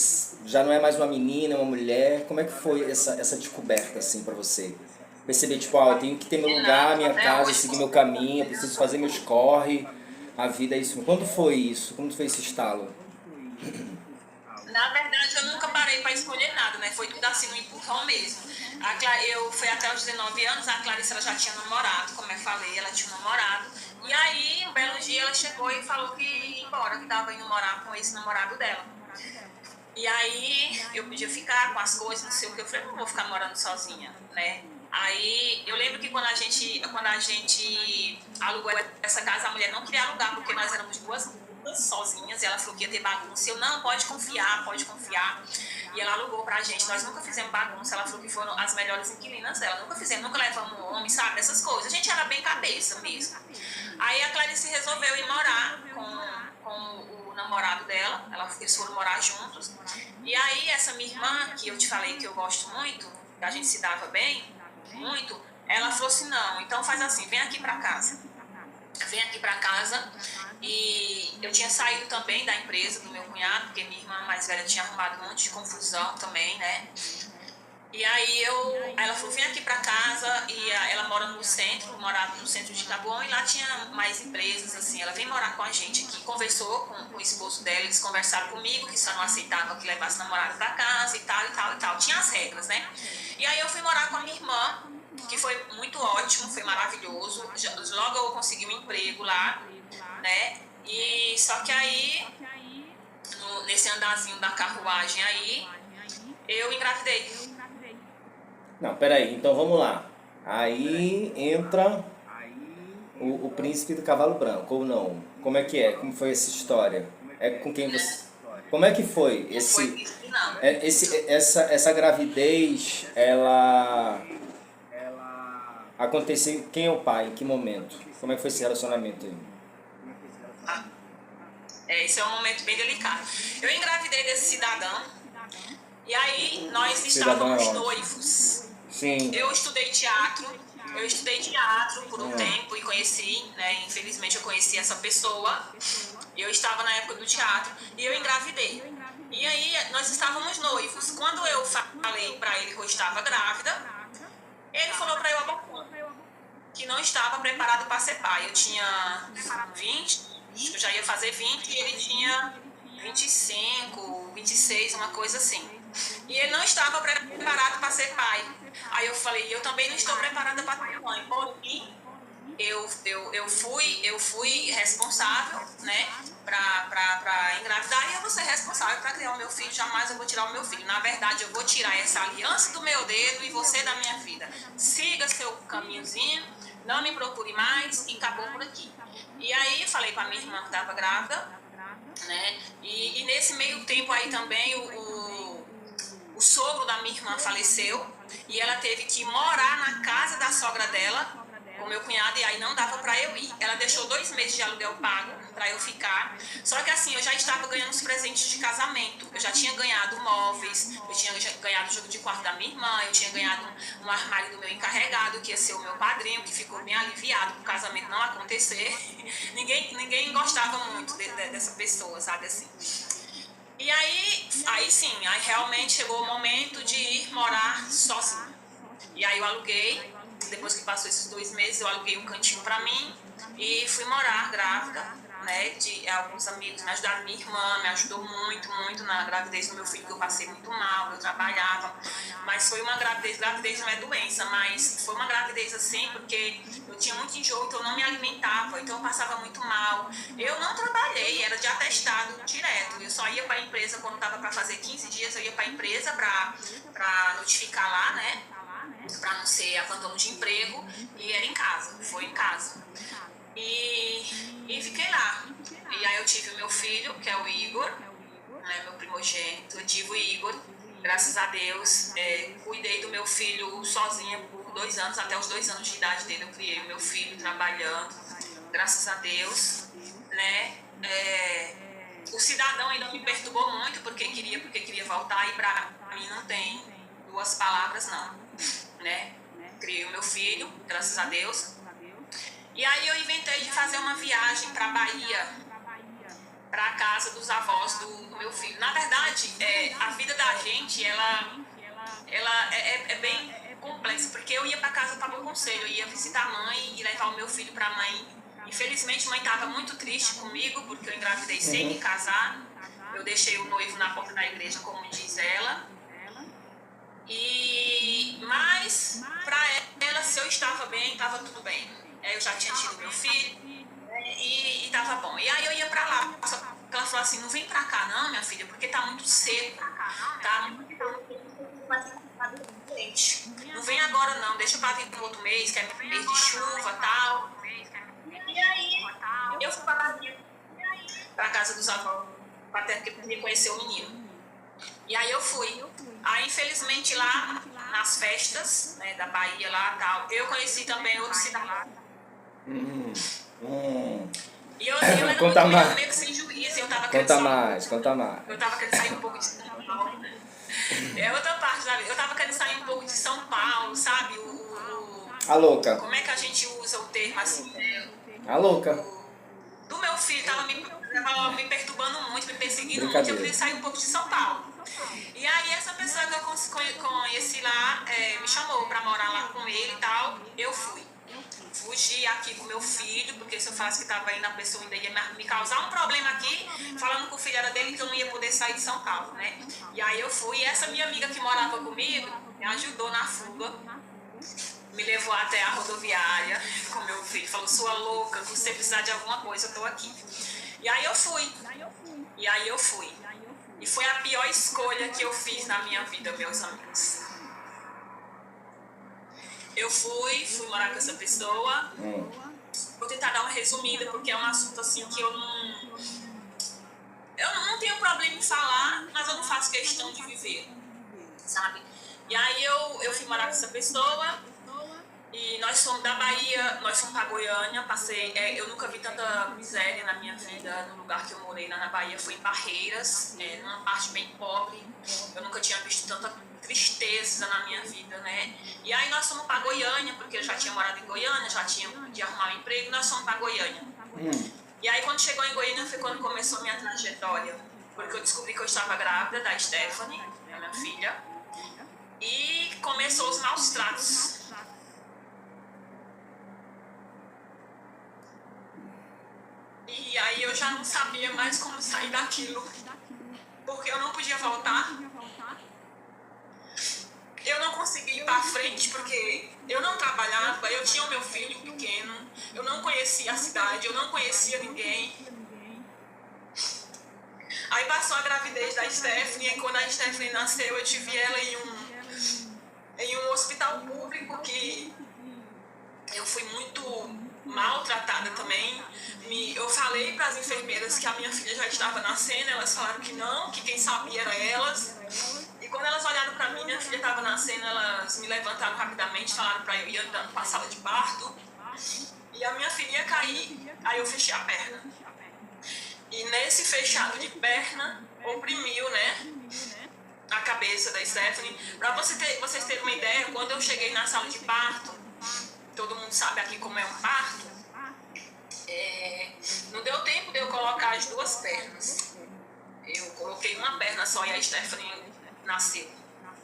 já não é mais uma menina, uma mulher? Como é que foi essa descoberta assim para você? Perceber, tipo, eu tenho que ter meu lugar, minha casa, seguir meu caminho, eu preciso fazer meus corre, a vida é isso. Quando foi isso? Como foi esse estalo? Na verdade, eu nunca parei parei para escolher nada, né? Foi tudo assim no empurrão mesmo. Eu fui até os 19 anos, a Clarice ela já tinha namorado, como eu falei, ela tinha um namorado. E aí, um belo dia, ela chegou e falou que ia embora, que estava indo morar com esse namorado dela. E aí, eu podia ficar com as coisas, não sei o que. Eu falei, não vou ficar morando sozinha, né? Aí, eu lembro que quando a gente alugou essa casa, a mulher não queria alugar, porque nós éramos duas sozinhas, e ela falou que ia ter bagunça. Eu, não, pode confiar, pode confiar. E ela alugou pra gente, nós nunca fizemos bagunça, ela falou que foram as melhores inquilinas dela, nunca fizemos, nunca levamos um homem, sabe, essas coisas. A gente era bem cabeça mesmo. Aí a Clarice resolveu ir morar com o namorado dela, eles foram morar juntos. E aí essa minha irmã, que eu te falei que eu gosto muito, que a gente se dava bem, muito, ela falou assim, não, então faz assim, vem aqui pra casa. Vem aqui pra casa. E eu tinha saído também da empresa do meu cunhado, porque minha irmã mais velha tinha arrumado um monte de confusão também, né? E aí ela falou, vem aqui pra casa, e ela mora no centro, morava no centro de Taboão, e lá tinha mais empresas, assim, ela vem morar com a gente aqui, conversou com o esposo dela, eles conversaram comigo, que só não aceitava que levasse namorado pra casa, e tal, e tal, e tal, tinha as regras, né? E aí eu fui morar com a minha irmã, que foi muito ótimo, foi maravilhoso, logo eu consegui um emprego lá, né? E só que aí, nesse andazinho da carruagem aí, eu engravidei. Não, peraí, então vamos lá. Aí entra o príncipe do cavalo branco, ou não? Como é que é? Como foi essa história? É com quem você... Como é que foi essa gravidez, ela aconteceu, quem é o pai, em que momento? Como é que foi esse relacionamento aí? Esse é um momento bem delicado. Eu engravidei desse cidadão, e aí nós estávamos noivos. Sim. Eu estudei teatro por um tempo e conheci, né, infelizmente eu conheci essa pessoa, eu estava na época do teatro, e eu engravidei. E aí nós estávamos noivos. Quando eu falei para ele que eu estava grávida, ele falou para eu abortar, que não estava preparado para ser pai. Eu tinha 20, eu já ia fazer 20 e ele tinha 25, 26, uma coisa assim. E ele não estava preparado para ser pai. Aí eu falei, eu também não estou preparada para ser mãe. Porém, eu fui responsável, né, para engravidar, e eu vou ser responsável para criar o meu filho. Jamais eu vou tirar o meu filho. Na verdade, eu vou tirar essa aliança do meu dedo e você da minha vida. Siga seu caminhozinho, não me procure mais, e acabou por aqui. E aí falei para minha irmã que estava grávida, né, e nesse meio tempo aí também o sogro da minha irmã faleceu, e ela teve que morar na casa da sogra dela com meu cunhado, e aí não dava pra eu ir. Ela deixou 2 meses de aluguel pago pra eu ficar. Só que assim, eu já estava ganhando os presentes de casamento. Eu já tinha ganhado móveis, eu tinha ganhado o jogo de quarto da minha irmã, eu tinha ganhado um armário do meu encarregado, que ia ser o meu padrinho, que ficou bem aliviado pro casamento não acontecer. Ninguém gostava muito dessa pessoa, sabe assim. E aí sim, aí realmente chegou o momento de ir morar sozinha. E aí eu aluguei, depois que passou esses 2 meses, eu aluguei um cantinho pra mim e fui morar grávida, né? Alguns amigos me ajudaram, minha irmã me ajudou muito, muito na gravidez do meu filho, que eu passei muito mal, eu trabalhava. Mas foi uma gravidez não é doença, mas foi uma gravidez assim, porque eu tinha muito enjoo, então eu não me alimentava, então eu passava muito mal. Eu não trabalhei, era de atestado direto. Eu só ia para a empresa quando estava para fazer 15 dias, eu ia para a empresa para notificar lá, né? Para não ser abandono de emprego, e era em casa, foi em casa. E fiquei lá. E aí eu tive o meu filho, que é o Igor, né, meu primogênito. Eu tive o Igor, graças a Deus. Cuidei do meu filho sozinha por 2 anos, até os 2 anos de idade dele eu criei o meu filho trabalhando, graças a Deus, né? O cidadão ainda me perturbou muito porque queria voltar, e para mim não tem 2 palavras não, né? Criei o meu filho, graças a Deus. E aí eu inventei de fazer uma viagem para Bahia, para a casa dos avós do meu filho. Na verdade, a vida da gente, ela é bem complexa, porque eu ia para casa para o conselho, eu ia visitar a mãe e levar o meu filho para a mãe. Infelizmente, a mãe estava muito triste comigo, porque eu engravidei sem me casar. Eu deixei o noivo na porta da igreja, como diz ela. tava tudo bem. Eu já tinha tido meu filho, né, e tava bom. E aí eu ia pra lá. Só que ela falou assim, não vem pra cá não, minha filha, porque tá muito seco. Tá muito gente. Não vem agora não, deixa pra vir no outro mês, que é mês de chuva e tal. E aí, eu fui pra casa dos avós, até que eu conhecer o menino. E aí eu fui. Aí, infelizmente, lá nas festas, né, da Bahia lá e tal, eu conheci também outro cidadão. E eu era Conta muito mais. meio que sem juízo, eu tava Conta mais. Eu tava querendo sair um pouco de São Paulo, né? É outra parte da vida. Eu tava querendo sair um pouco de São Paulo, sabe? A louca. Como é que a gente usa o termo assim? A louca. Do meu filho, tava me perturbando muito, me perseguindo muito. Eu queria sair um pouco de São Paulo. E aí essa pessoa que eu conheci lá me chamou pra morar lá com ele e tal. Eu fui. Fugi aqui com meu filho, porque se eu falasse que estava indo, a pessoa ainda ia me causar um problema aqui, falando que o filho era dele, que eu não ia poder sair de São Paulo, né? E aí eu fui, e essa minha amiga que morava comigo me ajudou na fuga, me levou até a rodoviária com meu filho, falou, sua louca, se você precisar de alguma coisa, eu tô aqui. E aí eu fui. E foi a pior escolha que eu fiz na minha vida, meus amigos. Eu fui morar com essa pessoa. Vou tentar dar uma resumida, porque é um assunto assim que eu não tenho problema em falar, mas eu não faço questão de viver, sabe? E aí eu fui morar com essa pessoa e nós fomos da Bahia, nós fomos pra Goiânia, eu nunca vi tanta miséria na minha vida. No lugar que eu morei lá na Bahia foi em Barreiras, numa parte bem pobre. Eu nunca tinha visto tanta tristeza na minha vida, né? E aí nós fomos pra Goiânia, porque eu já tinha morado em Goiânia, já tinha de arrumar um emprego, nós fomos pra Goiânia. E aí quando chegou em Goiânia foi quando começou a minha trajetória, porque eu descobri que eu estava grávida da Stephanie, a minha filha, e começou os maus tratos. E aí eu já não sabia mais como sair daquilo, porque eu não podia voltar. Eu não conseguia ir para frente porque eu não trabalhava, eu tinha o meu filho pequeno, eu não conhecia a cidade, eu não conhecia ninguém. Aí passou a gravidez da Stephanie, e quando a Stephanie nasceu, eu tive ela em um hospital público que eu fui muito maltratada também. Eu falei para as enfermeiras que a minha filha já estava nascendo, elas falaram que não, que quem sabia era elas. E quando elas olharam para mim, minha filha estava nascendo, elas me levantaram rapidamente, falaram para eu ir andando para a sala de parto. E a minha filha ia cair, aí eu fechei a perna. E nesse fechado de perna, oprimiu, né, a cabeça da Stephanie. Para vocês terem uma ideia, quando eu cheguei na sala de parto, todo mundo sabe aqui como é um parto, não deu tempo de eu colocar as duas pernas. Eu coloquei uma perna só e a Stephanie nasceu.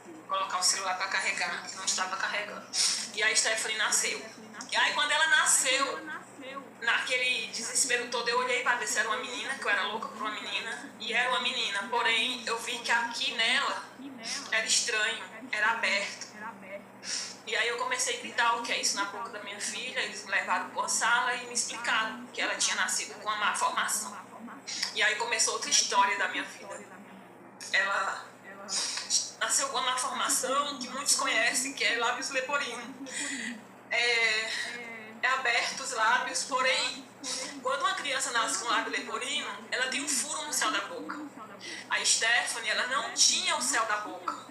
Vou colocar o celular para carregar, que não estava carregando. E a Stephanie nasceu. E aí quando ela nasceu, naquele desespero todo, eu olhei para ver se era uma menina, que eu era louca por uma menina, e era uma menina. Porém, eu vi que aqui nela era estranho, era aberto. E aí eu comecei a gritar o que é isso na boca da minha filha, eles me levaram para a sala e me explicaram que ela tinha nascido com uma má formação. E aí começou outra história da minha vida. Ela nasceu com uma má formação que muitos conhecem, que é lábios leporino. É aberto os lábios, porém, quando uma criança nasce com lábio leporino, ela tem um furo no céu da boca. A Stephanie, ela não tinha o céu da boca.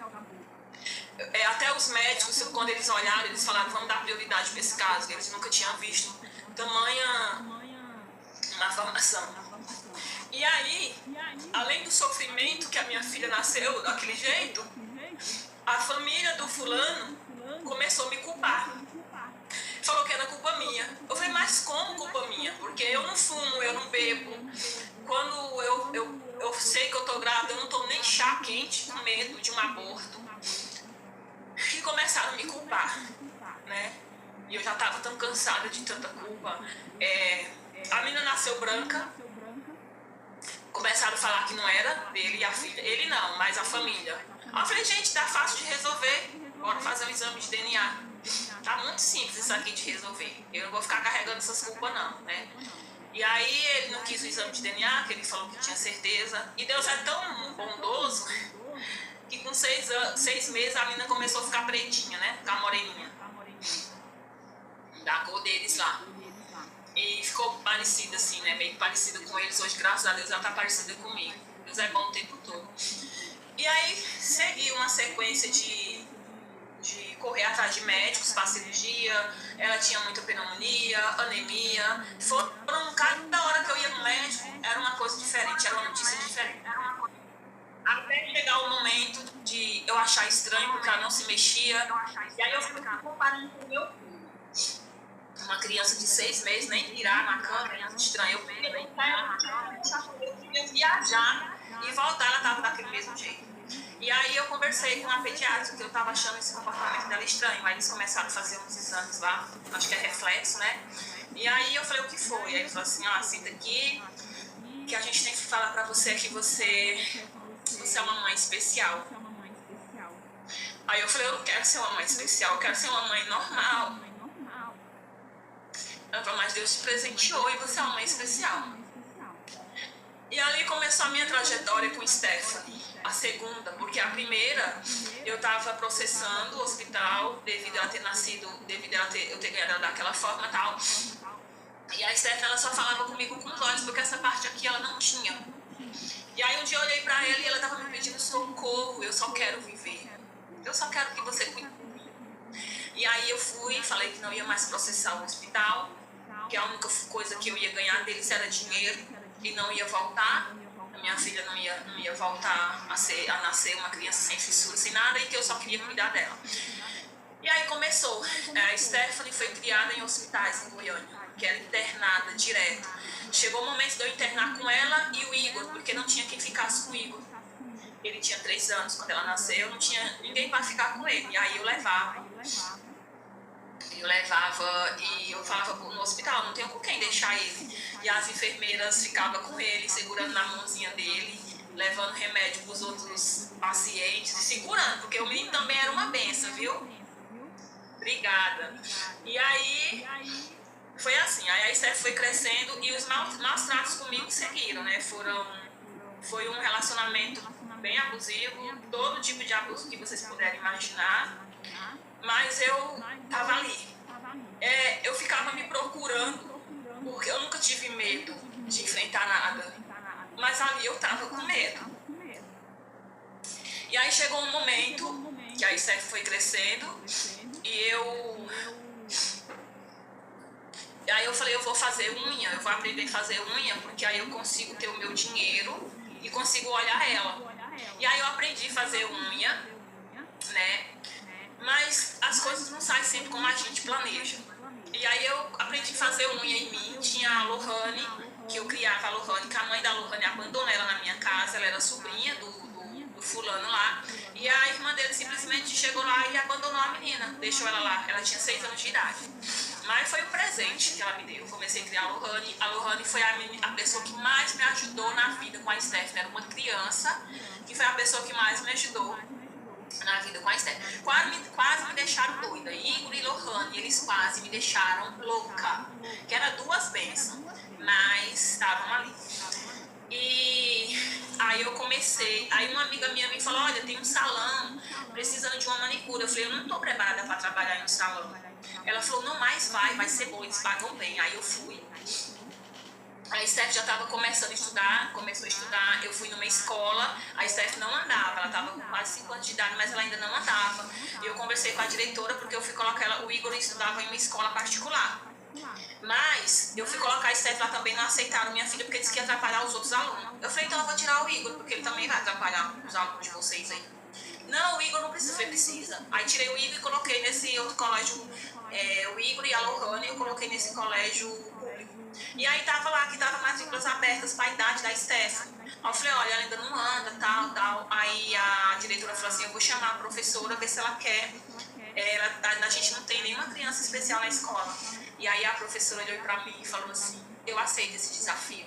Até os médicos, quando eles olharam, eles falaram, vamos dar prioridade para esse caso, eles nunca tinham visto tamanha malformação. E aí, além do sofrimento que a minha filha nasceu daquele jeito, a família do fulano começou a me culpar. Falou que era culpa minha. Eu falei, mas como culpa minha? Porque eu não fumo, eu não bebo. Quando eu sei que eu tô grávida, eu não tomo nem chá quente com medo de um aborto. E começaram a me culpar, né? E eu já tava tão cansada de tanta culpa. A menina nasceu branca. Começaram a falar que não era dele e a filha. Ele não, mas a família. Eu falei, gente, tá fácil de resolver. bora fazer um exame de DNA. Tá muito simples isso aqui de resolver. Eu não vou ficar carregando essas culpas não, né? E aí ele não quis o exame de DNA, que ele falou que tinha certeza. E Deus é tão bondoso que com 6 meses a menina começou a ficar pretinha, né? Ficar moreninha. Da cor deles lá. E ficou parecida assim, né? Meio parecida com eles. Hoje, graças a Deus, ela tá parecida comigo. Deus é bom o tempo todo. E aí segui uma sequência de correr atrás de médicos para cirurgia. Ela tinha muita pneumonia, anemia. Cada hora que eu ia no médico era uma coisa diferente, era uma notícia diferente. Até chegar o momento de eu achar estranho, porque ela não se mexia. E aí eu fui comparando com o meu filho. Uma criança de 6 meses, nem virar na cama, criança estranha. Eu queria deitar, eu queria viajar e voltar, ela estava daquele mesmo jeito. E aí eu conversei com a pediatra, que eu estava achando esse comportamento dela estranho. Aí eles começaram a fazer uns exames lá, acho que é reflexo, né? E aí eu falei, o que foi? Aí ele falou assim, ó, senta aqui, que a gente tem que falar pra você que você é uma mãe especial. Aí eu falei, eu não quero ser uma mãe especial, eu quero ser uma mãe normal. Ela falou, mas Deus te presenteou e você é uma mãe especial. E ali começou a minha trajetória com Stephanie, a segunda, porque a primeira eu estava processando o hospital devido a ela ter nascido, eu ter ganhado ela daquela forma e tal. E a Stephanie, ela só falava comigo com os olhos, porque essa parte aqui ela não tinha. E aí um dia eu olhei pra ela e ela estava me pedindo socorro, eu só quero viver. Eu só quero que você cuide. E aí eu fui, falei que não ia mais processar o hospital, que a única coisa que eu ia ganhar deles era dinheiro e não ia voltar. A minha filha não ia voltar a nascer uma criança sem fissura, sem nada, e que eu só queria cuidar dela. E aí começou. A Stephanie foi criada em hospitais em Goiânia, que era internada direto. Chegou o momento de eu internar com ela e o Igor, porque não tinha quem ficasse com o Igor. Ele tinha 3 anos quando ela nasceu, não tinha ninguém para ficar com ele. E aí eu levava e eu falava no hospital, não tenho com quem deixar ele. E as enfermeiras ficavam com ele, segurando na mãozinha dele, levando remédio para os outros pacientes, e segurando, porque o menino também era uma benção, viu? Obrigada. E aí foi assim, aí a Steph foi crescendo e os maus tratos comigo seguiram, né? Foi um relacionamento bem abusivo, todo tipo de abuso que vocês puderem imaginar, mas eu tava ali. Eu ficava me procurando, porque eu nunca tive medo de enfrentar nada, mas ali eu tava com medo. E aí chegou um momento que a Steph foi crescendo e aí eu falei, eu vou fazer unha, eu vou aprender a fazer unha, porque aí eu consigo ter o meu dinheiro e consigo olhar ela. E aí eu aprendi a fazer unha, né? Mas as coisas não saem sempre como a gente planeja. E aí eu aprendi a fazer unha em mim. Tinha a Lohane, que eu criava a Lohane, que a mãe da Lohane abandonou ela na minha casa, ela era sobrinha do fulano lá. E a irmã dele simplesmente chegou lá e abandonou a menina, deixou ela lá. Ela tinha 6 anos de idade. Mas foi um presente que ela me deu. Eu comecei a criar a Lohane. A Lohane foi a pessoa que mais me ajudou na vida com a Stephanie. Era uma criança que foi a pessoa que mais me ajudou na vida com a Stephanie. Quase me deixaram doida. Igor e Lohane, eles quase me deixaram louca. Que eram 2 bênçãos, mas estavam ali. E aí eu comecei, aí uma amiga minha me falou, olha, tem um salão precisando de uma manicure. Eu falei, eu não estou preparada para trabalhar em um salão. Ela falou, não, mas vai ser bom, eles pagam bem. Aí eu fui. A Steph já estava começando a estudar, eu fui numa escola, a Steph não andava, ela estava com quase 5 anos de idade, mas ela ainda não andava. E eu conversei com a diretora, porque eu fui colocar ela, o Igor estudava em uma escola particular. Mas eu fui colocar a Steph lá também, não aceitaram minha filha, porque disse que ia atrapalhar os outros alunos. Eu falei, então eu vou tirar o Igor, porque ele também vai atrapalhar os alunos de vocês aí. Não, o Igor não precisa, eu precisa. Aí tirei o Igor e coloquei nesse outro colégio, o Igor e a Lohane, eu coloquei nesse colégio público. E aí tava lá, que tava matrículas abertas para a idade da Stephanie. Aí eu falei, olha, ela ainda não anda, tal. Aí a diretora falou assim, eu vou chamar a professora, ver se ela quer. A gente não tem nenhuma criança especial na escola. E aí a professora olhou para mim e falou assim, eu aceito esse desafio.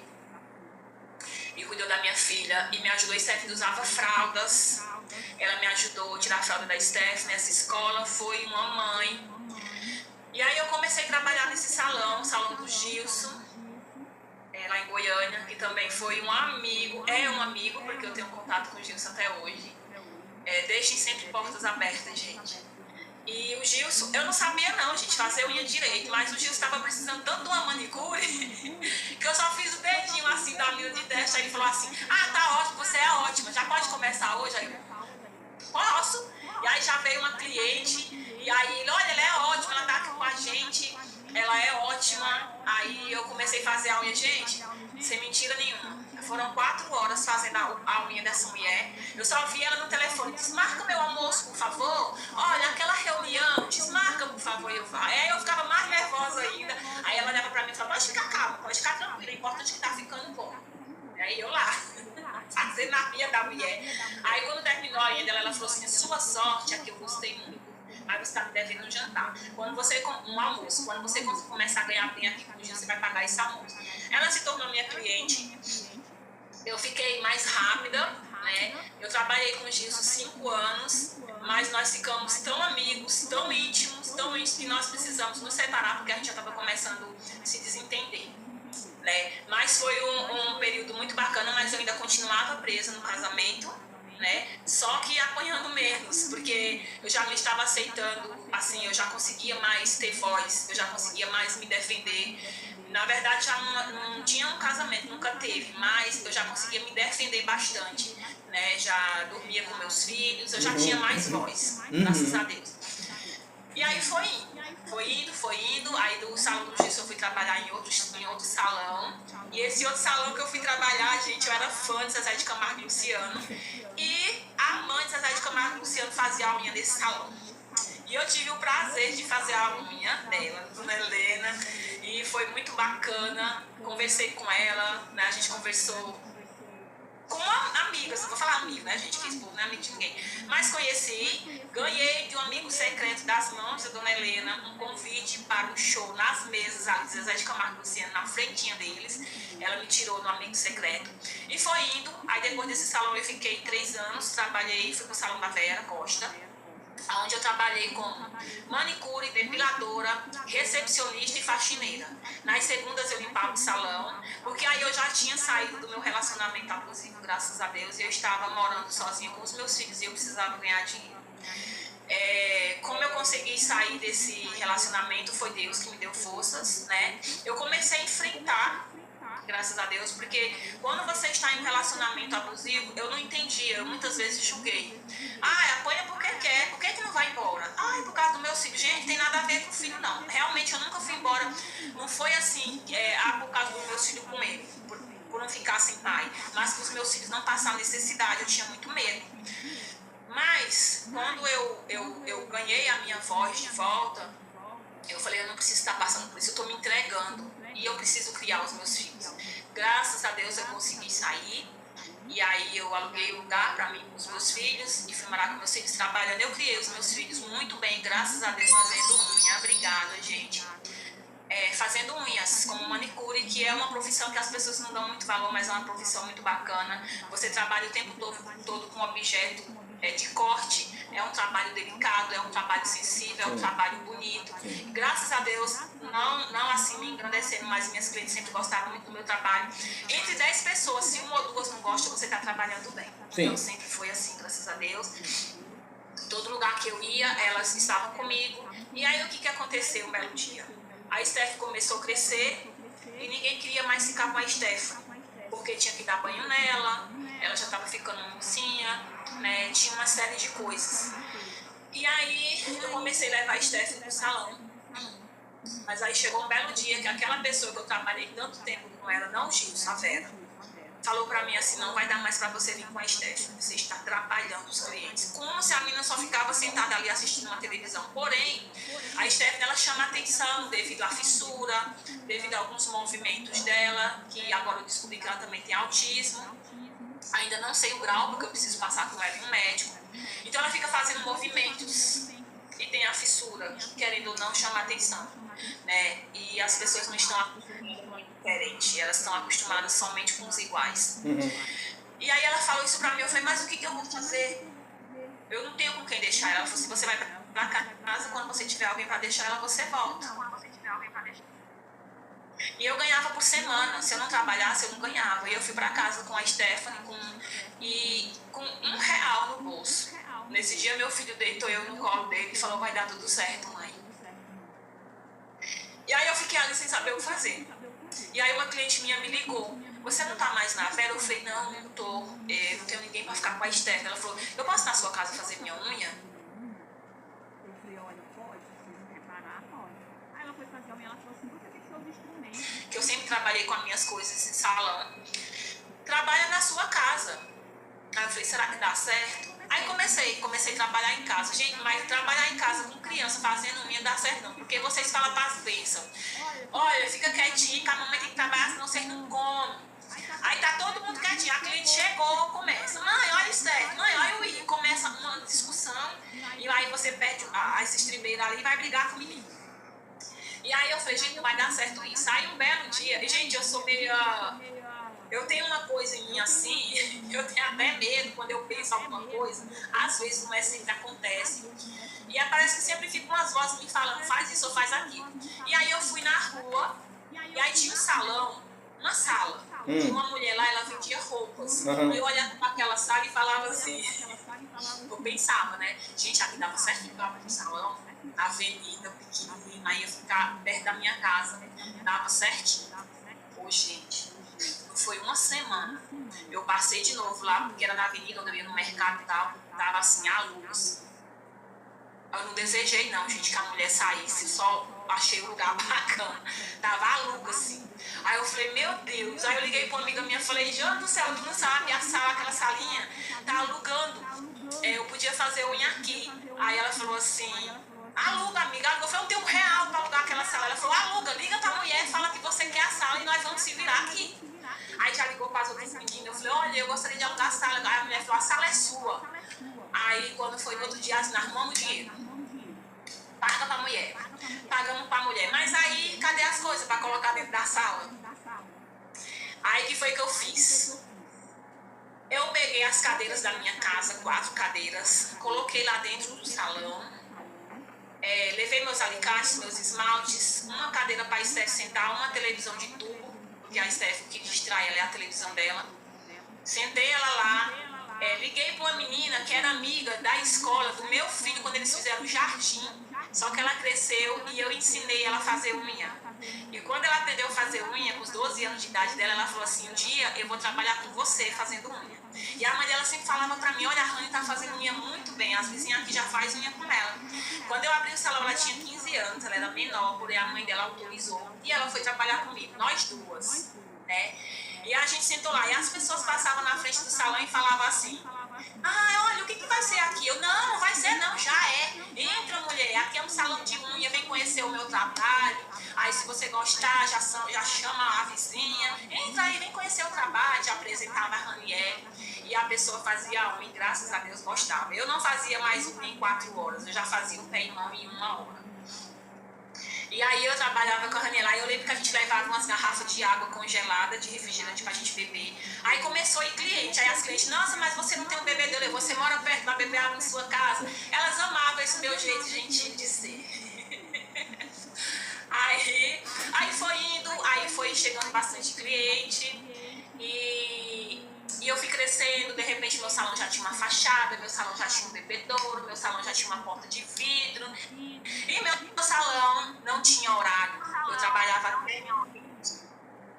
e cuidou da minha filha e me ajudou. Stephanie usava fraldas, ela me ajudou a tirar a fralda da Stephanie nessa escola, foi uma mãe. E aí eu comecei a trabalhar nesse salão, o salão do Gilson, lá em Goiânia, que também foi um amigo, é um amigo, porque eu tenho contato com o Gilson até hoje. Deixem sempre portas abertas, gente. E o Gilson, eu não sabia não, gente, fazer unha direito, mas o Gilson estava precisando tanto de uma manicure que eu só fiz o dedinho assim da linha de teste. Aí ele falou assim: ah, tá ótimo, você é ótima, já pode começar hoje? Aí eu, posso. E aí já veio uma cliente, e aí ele, olha, ela é ótima, ela tá aqui com a gente, ela é ótima. Aí eu comecei a fazer a unha, gente, sem mentira nenhuma. Foram 4 horas fazendo a unha dessa mulher. Eu só vi ela no telefone. Desmarca meu almoço, por favor. Olha, aquela reunião, desmarca, por favor. Aí eu ficava mais nervosa ainda. Aí ela olhava pra mim e falava: pode ficar calma, pode ficar tranquila. O importante é que tá ficando bom. E aí eu lá, fazendo a unha da mulher. Aí quando terminou a unha dela, ela falou assim: sua sorte é que eu gostei muito. Mas você está me devendo um jantar. Quando você, um almoço, quando você começar a ganhar bem aqui com o dia, você vai pagar esse almoço. Ela se tornou minha cliente. Eu fiquei mais rápida, né? Eu trabalhei com o Gilson 5 anos, mas nós ficamos tão amigos, tão íntimos, que nós precisamos nos separar porque a gente já estava começando a se desentender, né? Mas foi um período muito bacana, mas eu ainda continuava presa no casamento, né? Só que apanhando menos, porque eu já me estava aceitando, assim, eu já conseguia mais ter voz, eu já conseguia mais me defender. Na verdade, já não tinha um casamento, nunca teve, mas eu já conseguia me defender bastante, né? Já dormia com meus filhos, eu já tinha mais voz, graças a Deus. E aí foi indo. Aí do salão do Gilson eu fui trabalhar em outro salão. E esse outro salão que eu fui trabalhar, gente, eu era fã de Zezé de Camargo e Luciano. E a mãe de Zezé de Camargo e Luciano fazia a unha desse salão. E eu tive o prazer de fazer a unha dela, Dona Helena, e foi muito bacana. Conversei com ela, né? A gente conversou como amigas, vou falar amigo, né, gente? Que esse povo não é amigo de ninguém. Mas conheci, ganhei de um amigo secreto das mãos da Dona Helena um convite para um show nas mesas ali de Zezé de Camargo e Luciano, na frentinha deles. Ela me tirou no amigo secreto. E foi indo. Aí depois desse salão eu fiquei 3 anos, trabalhei, fui pro salão da Vera Costa, onde eu trabalhei como manicure, depiladora, recepcionista e faxineira. Nas segundas eu limpava o salão, porque aí eu já tinha saído do meu relacionamento abusivo, graças a Deus, e eu estava morando sozinha com os meus filhos e eu precisava ganhar dinheiro. Como eu consegui sair desse relacionamento, foi Deus que me deu forças, né? Eu comecei a enfrentar, graças a Deus, porque quando você está em um relacionamento abusivo, eu não entendia, eu muitas vezes julguei. Apanha porque quer, por que não vai embora? Por causa do meu filho. Gente, tem nada a ver com o filho, não. Realmente, eu nunca fui embora, não foi assim, por causa do meu filho com ele, por não ficar sem pai, mas que os meus filhos não passaram necessidade, eu tinha muito medo. Mas, quando eu ganhei a minha voz de volta, eu falei: eu não preciso estar passando por isso, eu estou me entregando e eu preciso criar os meus filhos. Graças a Deus eu consegui sair, e aí eu aluguei lugar para mim com os meus filhos e fui morar com meus filhos trabalhando. Eu criei os meus filhos muito bem, graças a Deus, fazendo unha. Obrigada, gente. Fazendo unhas como manicure, que é uma profissão que as pessoas não dão muito valor, mas é uma profissão muito bacana. Você trabalha o tempo todo com objeto de corte, é um trabalho delicado, é um trabalho sensível, é um trabalho bonito. Graças a Deus, não assim me engrandecendo, mas minhas clientes sempre gostaram muito do meu trabalho. Entre 10 pessoas, se 1 ou 2 não gostam, você está trabalhando bem. Sim. Então sempre foi assim, graças a Deus. Todo lugar que eu ia, elas estavam comigo. E aí o que aconteceu um belo dia? A Steph começou a crescer e ninguém queria mais ficar com a Steph, porque tinha que dar banho nela, ela já estava ficando mocinha, né? Tinha uma série de coisas. E aí eu comecei a levar a Steph pro salão. Mas aí chegou um belo dia que aquela pessoa que eu trabalhei tanto tempo com ela, não o Gilson, a Vera, falou pra mim assim: não vai dar mais pra você vir com a Steph, você está atrapalhando os clientes. Como se a menina só ficava sentada ali assistindo uma televisão. Porém, a Steph, ela chama atenção devido à fissura, devido a alguns movimentos dela, que agora eu descobri que ela também tem autismo. Ainda não sei o grau, porque eu preciso passar com ela em um médico. Então ela fica fazendo movimentos e tem a fissura, querendo ou não chamar atenção, né? E as pessoas não estão acostumando muito diferente. Elas estão acostumadas somente com os iguais. E aí ela falou isso pra mim, eu falei, mas o que eu vou fazer? Eu não tenho com quem deixar ela. Ela falou assim, você vai pra casa, quando você tiver alguém pra deixar ela, você volta. E eu ganhava por semana. Se eu não trabalhasse, eu não ganhava. E eu fui pra casa com a Stephanie com R$1 no bolso. Nesse dia, meu filho deitou eu no colo dele e falou, vai dar tudo certo, mãe. E aí eu fiquei ali sem saber o que fazer. E aí uma cliente minha me ligou. Você não tá mais na Vera? Eu falei, não tô. Eu não tenho ninguém pra ficar com a Stephanie. Ela falou, eu posso ir na sua casa fazer minha unha? Eu falei, olha, pode, se você reparar, pode. Aí ela foi fazer a unha, ela falou assim, você tem seus instrumentos. Que eu sempre trabalhei com as minhas coisas em salão. Trabalha na sua casa. Aí eu falei, será que dá certo? Aí comecei a trabalhar em casa. Gente, mas trabalhar em casa com criança fazendo unha dá certo não. Porque vocês falam para as bênçãos. Olha, fica quietinho, que a mamãe tem que trabalhar, senão vocês não comem. Aí tá todo mundo quietinho. A cliente chegou, começa. Mãe, olha isso, mãe, olha o I. Começa uma discussão. E aí você perde essa estribeira ali e vai brigar com o menino. E aí eu falei, gente, não vai dar certo isso. Aí um belo dia, e gente, eu sou meio... Eu tenho uma coisa em mim assim, eu tenho até medo quando eu penso alguma coisa. Às vezes não é sempre acontece. E parece que sempre ficam umas vozes me falando, faz isso ou faz aquilo. E aí eu fui na rua, e aí tinha um salão, uma sala. Tinha uma mulher lá, ela vendia roupas. Eu olhava para aquela sala e falava assim, eu pensava, né? Gente, aqui dava certinho para abrir um salão, na avenida, pequenininha, aí ia ficar perto da minha casa, dava certinho. Ô, gente, foi uma semana. Eu passei de novo lá, porque era na avenida, onde eu ia no mercado e tal, tava assim, a luz. Eu não desejei não, gente, que a mulher saísse, só achei o lugar bacana. Tava a luz, assim. Aí eu falei, meu Deus. Aí eu liguei pra uma amiga minha e falei, Jana do céu, tu não sabe, a sala, aquela salinha, tá alugando. Eu podia fazer unha aqui. Aí ela falou assim, aluga, amiga. Eu falei, eu tenho R$1 pra alugar aquela sala. Ela falou, aluga, liga pra mulher, fala que você quer a sala e nós vamos se virar aqui. Aí já ligou para as outras meninas, eu falei, olha, eu gostaria de alugar a sala. Aí a mulher falou, a sala é sua. Aí quando foi no outro dia, nós arrumamos dinheiro. Paga pra mulher. Pagamos pra mulher. Mas aí, cadê as coisas pra colocar dentro da sala? Aí que foi que eu fiz? Eu peguei as cadeiras da minha casa, 4 cadeiras, coloquei lá dentro do salão. Levei meus alicates, meus esmaltes, uma cadeira para a Steph sentar, uma televisão de tubo, porque a Steph, o que distrai ela é a televisão dela. Sentei ela lá, liguei para uma menina que era amiga da escola do meu filho quando eles fizeram o jardim, só que ela cresceu e eu ensinei ela a fazer unha. E quando ela aprendeu a fazer unha, com os 12 anos de idade dela, ela falou assim, um dia eu vou trabalhar com você fazendo unha. E a mãe dela sempre falava pra mim, olha, a Rani tá fazendo unha muito bem, as vizinhas aqui já fazem unha com ela. Quando eu abri o salão, ela tinha 15 anos, ela era menor, porém a mãe dela autorizou. E ela foi trabalhar comigo, nós duas, né? E a gente sentou lá, e as pessoas passavam na frente do salão e falavam assim, olha, o que vai ser aqui? Eu, não vai ser não, já é. Entra, mulher, aqui é um salão de unha, vem conhecer o meu trabalho. Aí se você gostar, já chama a vizinha. Entra aí, vem conhecer o trabalho, já apresentava a Raniel. E a pessoa fazia a unha e graças a Deus gostava. Eu não fazia mais unha em 4 horas, eu já fazia o pé e mão em 1 hora. E aí eu trabalhava com a Raniela, eu lembro que a gente levava umas garrafas de água congelada, de refrigerante pra gente beber. Aí começou a ir cliente, aí as clientes, nossa, mas você não tem um bebedouro, você mora perto pra beber água em sua casa. Elas amavam esse meu jeito gentil de ser. Aí foi indo, aí foi chegando bastante cliente e eu fui crescendo, de repente meu salão já tinha uma fachada, meu salão já tinha um bebedouro, meu salão já tinha uma porta de vidro. E meu salão não tinha horário, eu trabalhava até.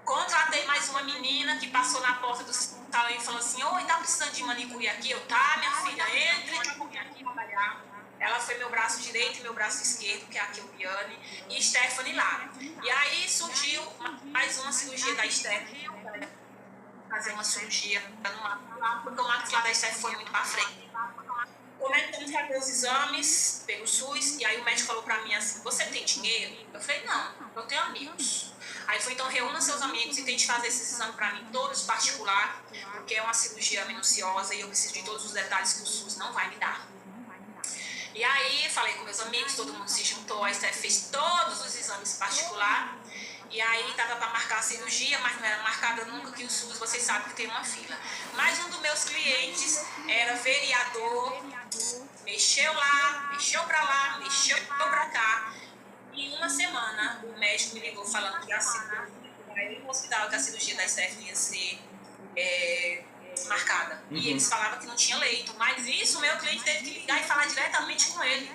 Contratei mais uma menina que passou na porta do salão e falou assim, oi, tá precisando de manicure aqui? Eu, tá, minha filha, entre aqui trabalhar. Ela foi meu braço direito e meu braço esquerdo, que é a Kelviane, e Stephanie lá. E aí surgiu mais uma cirurgia da Stephanie, fazer uma cirurgia porque o maxilar da Stephanie foi muito pra frente. Começamos a fazer os exames pelo SUS, e aí o médico falou pra mim assim, você tem dinheiro? Eu falei, não, eu tenho amigos. Aí foi, então reúna seus amigos e tente fazer esses exames pra mim, todos particular, porque é uma cirurgia minuciosa e eu preciso de todos os detalhes que o SUS não vai me dar. E aí falei com meus amigos, todo mundo se juntou, a Steph fez todos os exames particular E aí estava para marcar a cirurgia, mas não era marcada nunca, que o SUS, vocês sabem que tem uma fila. Mas um dos meus clientes era vereador, mexeu lá, mexeu para lá, mexeu para cá. E em uma semana, o médico me ligou falando que a cirurgia, no hospital, que a cirurgia da Stephanie ia ser marcada. E eles falavam que não tinha leito. Mas isso, o meu cliente teve que ligar e falar diretamente com ele.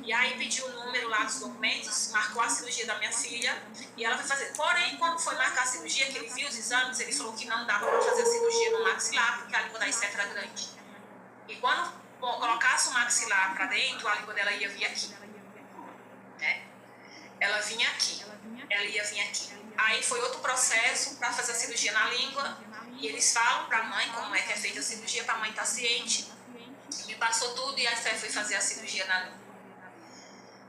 E aí pediu o número lá dos documentos, marcou a cirurgia da minha filha e ela foi fazer. Porém, quando foi marcar a cirurgia, que ele viu os exames, ele falou que não dava para fazer a cirurgia no maxilar, porque a língua da Stephanie era grande. E quando colocasse o maxilar para dentro, a língua dela ia vir aqui. Né? Ela vinha aqui. Ela ia vir aqui. Aí foi outro processo para fazer a cirurgia na língua. E eles falam para a mãe como é que é feita a cirurgia, para a mãe estar ciente. Me passou tudo e a Steph foi fazer a cirurgia na língua.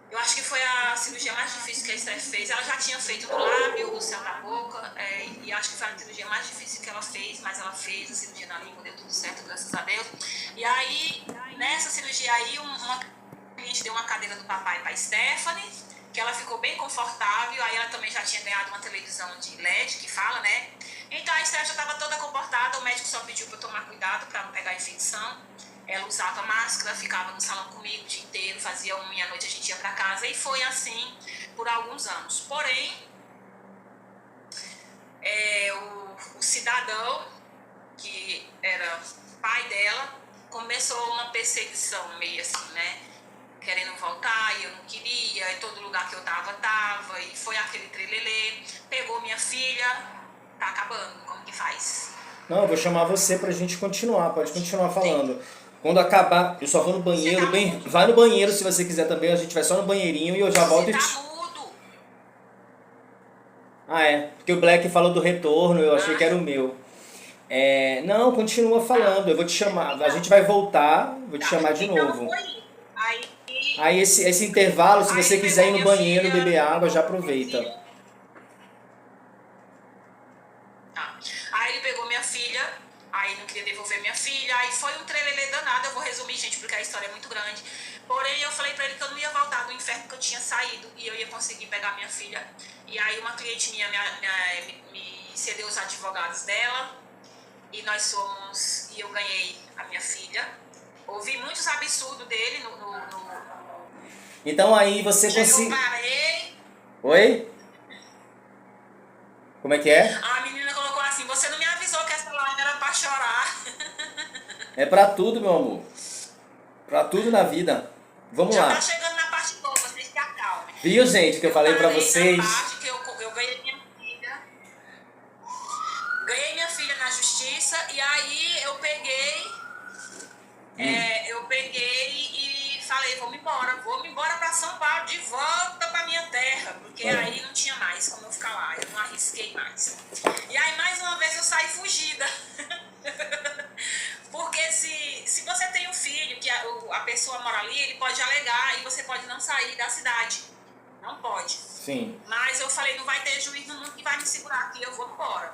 Eu acho que foi a cirurgia mais difícil que a Steph fez. Ela já tinha feito do lábio, do céu da boca, e acho que foi a cirurgia mais difícil que ela fez, mas ela fez a cirurgia na língua, deu tudo certo, graças a Deus. E aí, nessa cirurgia aí, uma cliente deu uma cadeira do papai para a Stephanie, que ela ficou bem confortável, aí ela também já tinha ganhado uma televisão de LED, que fala, né? Então a Steph já estava toda comportada, o médico só pediu para eu tomar cuidado para não pegar infecção. Ela usava máscara, ficava no salão comigo o dia inteiro, fazia unha, à noite a gente ia para casa, e foi assim por alguns anos. Porém, o cidadão, que era pai dela, começou uma perseguição meio assim, né? Querendo voltar, e eu não queria, e todo lugar que eu tava, e foi aquele trelelê, pegou minha filha, tá acabando, como que faz? Não, eu vou chamar você pra gente continuar, pode continuar falando. Sim. Quando acabar, eu só vou no banheiro, vai no banheiro se você quiser também, a gente vai só no banheirinho e eu já volto e... Você tá mudo. Ah, é, porque o Black falou do retorno, eu achei que era o meu. Não, continua falando, eu vou te chamar, a gente vai voltar, vou te chamar de novo. Aí esse intervalo, se você quiser ir no banheiro, beber água, já aproveita. Aí ele pegou minha filha, aí não queria devolver minha filha, aí foi um trelelê danado, eu vou resumir, gente, porque a história é muito grande. Porém, eu falei pra ele que eu não ia voltar do inferno que eu tinha saído e eu ia conseguir pegar minha filha. E aí uma cliente minha me cedeu os advogados dela e e eu ganhei a minha filha. Ouvi muitos absurdos dele Então aí você conseguiu... Oi? Como é que é? A menina colocou assim, você não me avisou que essa live era pra chorar. É pra tudo, meu amor. Pra tudo na vida. Vamos lá. Já tá chegando na parte boa, vocês se acalmem. Viu, gente, que eu falei pra vocês? Na parte que eu ganhei minha filha. Ganhei minha filha na justiça e aí eu peguei... eu peguei e falei, vou me embora pra São Paulo, de volta pra minha terra, porque aí não tinha mais como eu ficar lá, eu não arrisquei mais. E aí mais uma vez eu saí fugida. Porque se você tem um filho, que a pessoa mora ali, ele pode alegar e você pode não sair da cidade. Não pode. Sim. Mas eu falei, não vai ter juiz no mundo que vai me segurar aqui, eu vou embora.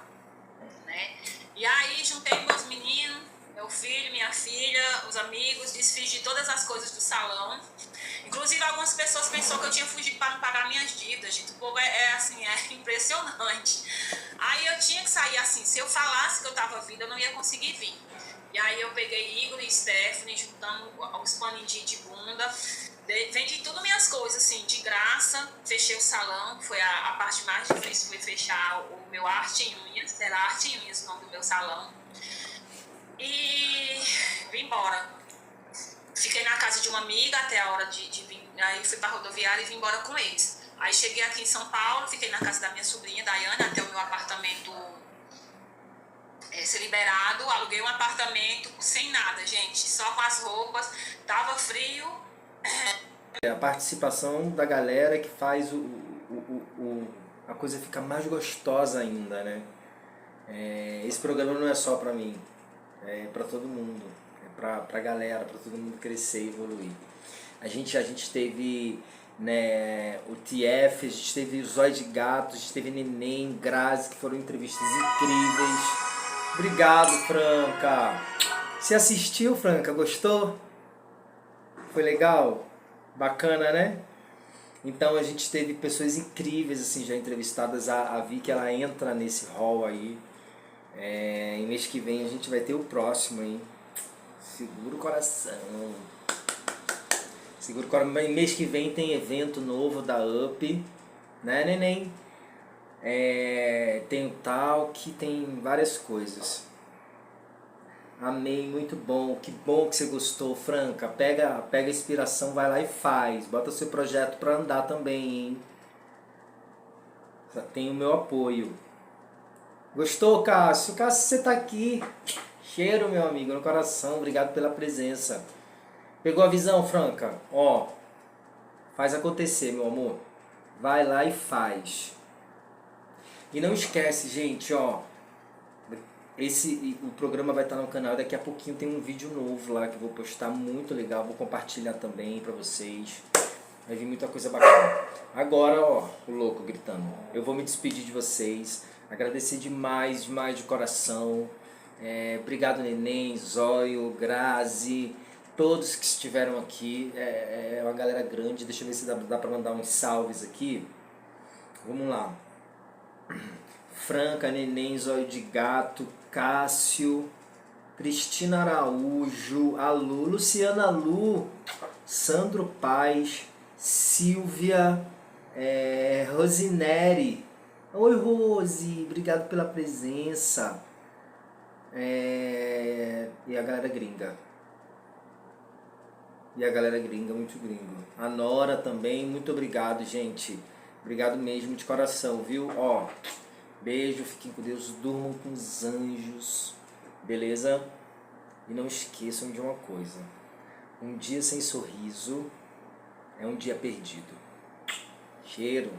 Né? E aí juntei meus meninos, meu filho, minha filha, os amigos, desfiz de todas as coisas do salão. Inclusive, algumas pessoas pensaram que eu tinha fugido para não pagar minhas dívidas, gente. O povo é impressionante. Aí eu tinha que sair assim. Se eu falasse que eu estava vindo, eu não ia conseguir vir. E aí eu peguei Igor e Stephanie, juntando os paninhos de bunda. Vendi tudo minhas coisas, assim, de graça. Fechei o salão. Foi a parte mais difícil, foi fechar o meu Arte em Unhas. Era Arte em Unhas o nome do meu salão. E vim embora. Fiquei na casa de uma amiga até a hora de vir. Aí fui pra rodoviária e vim embora com eles. Aí cheguei aqui em São Paulo, fiquei na casa da minha sobrinha, Daiane, até o meu apartamento ser liberado. Aluguei um apartamento sem nada, gente, só com as roupas. Tava frio. A participação da galera que faz a coisa ficar mais gostosa ainda, né? Esse programa não é só pra mim, é pra todo mundo. Pra galera, pra todo mundo crescer e evoluir. A gente teve, né, o TF, a gente teve o Zóio de Gato, a gente teve Neném, Grazi, que foram entrevistas incríveis. Obrigado, Franca. Você assistiu, Franca? Gostou? Foi legal? Bacana, né? Então a gente teve pessoas incríveis assim já entrevistadas. A Vicky, ela entra nesse hall aí. E mês que vem a gente vai ter o próximo, hein? Segura o coração. Segura o coração. Mês que vem tem evento novo da UP, né, neném? Tem o Talk, tem várias coisas. Amei, muito bom. Que bom que você gostou, Franca. Pega a inspiração, vai lá e faz. Bota seu projeto pra andar também, hein? Tem o meu apoio. Gostou, Cássio? Cássio, você tá aqui. Cheiro, meu amigo, no coração. Obrigado pela presença. Pegou a visão, Franca? Ó, faz acontecer, meu amor. Vai lá e faz. E não esquece, gente, ó. O programa vai estar no canal. Daqui a pouquinho tem um vídeo novo lá que eu vou postar, muito legal. Vou compartilhar também pra vocês. Vai vir muita coisa bacana. Agora, ó, o louco gritando. Eu vou me despedir de vocês. Agradecer demais de coração. Obrigado, Neném, Zóio, Grazi, todos que estiveram aqui. É uma galera grande. Deixa eu ver se dá pra mandar uns salves aqui. Vamos lá. Franca, Neném, Zóio de Gato, Cássio, Cristina Araújo, Alu, Luciana Lu, Sandro Paz, Silvia, Rosineri. Oi, Rose, obrigado pela presença. E a galera gringa. Muito gringo. A Nora também, muito obrigado, gente. Obrigado mesmo de coração, viu? Ó, beijo, fiquem com Deus, durmam com os anjos, beleza? E não esqueçam de uma coisa: um dia sem sorriso é um dia perdido. Cheiro.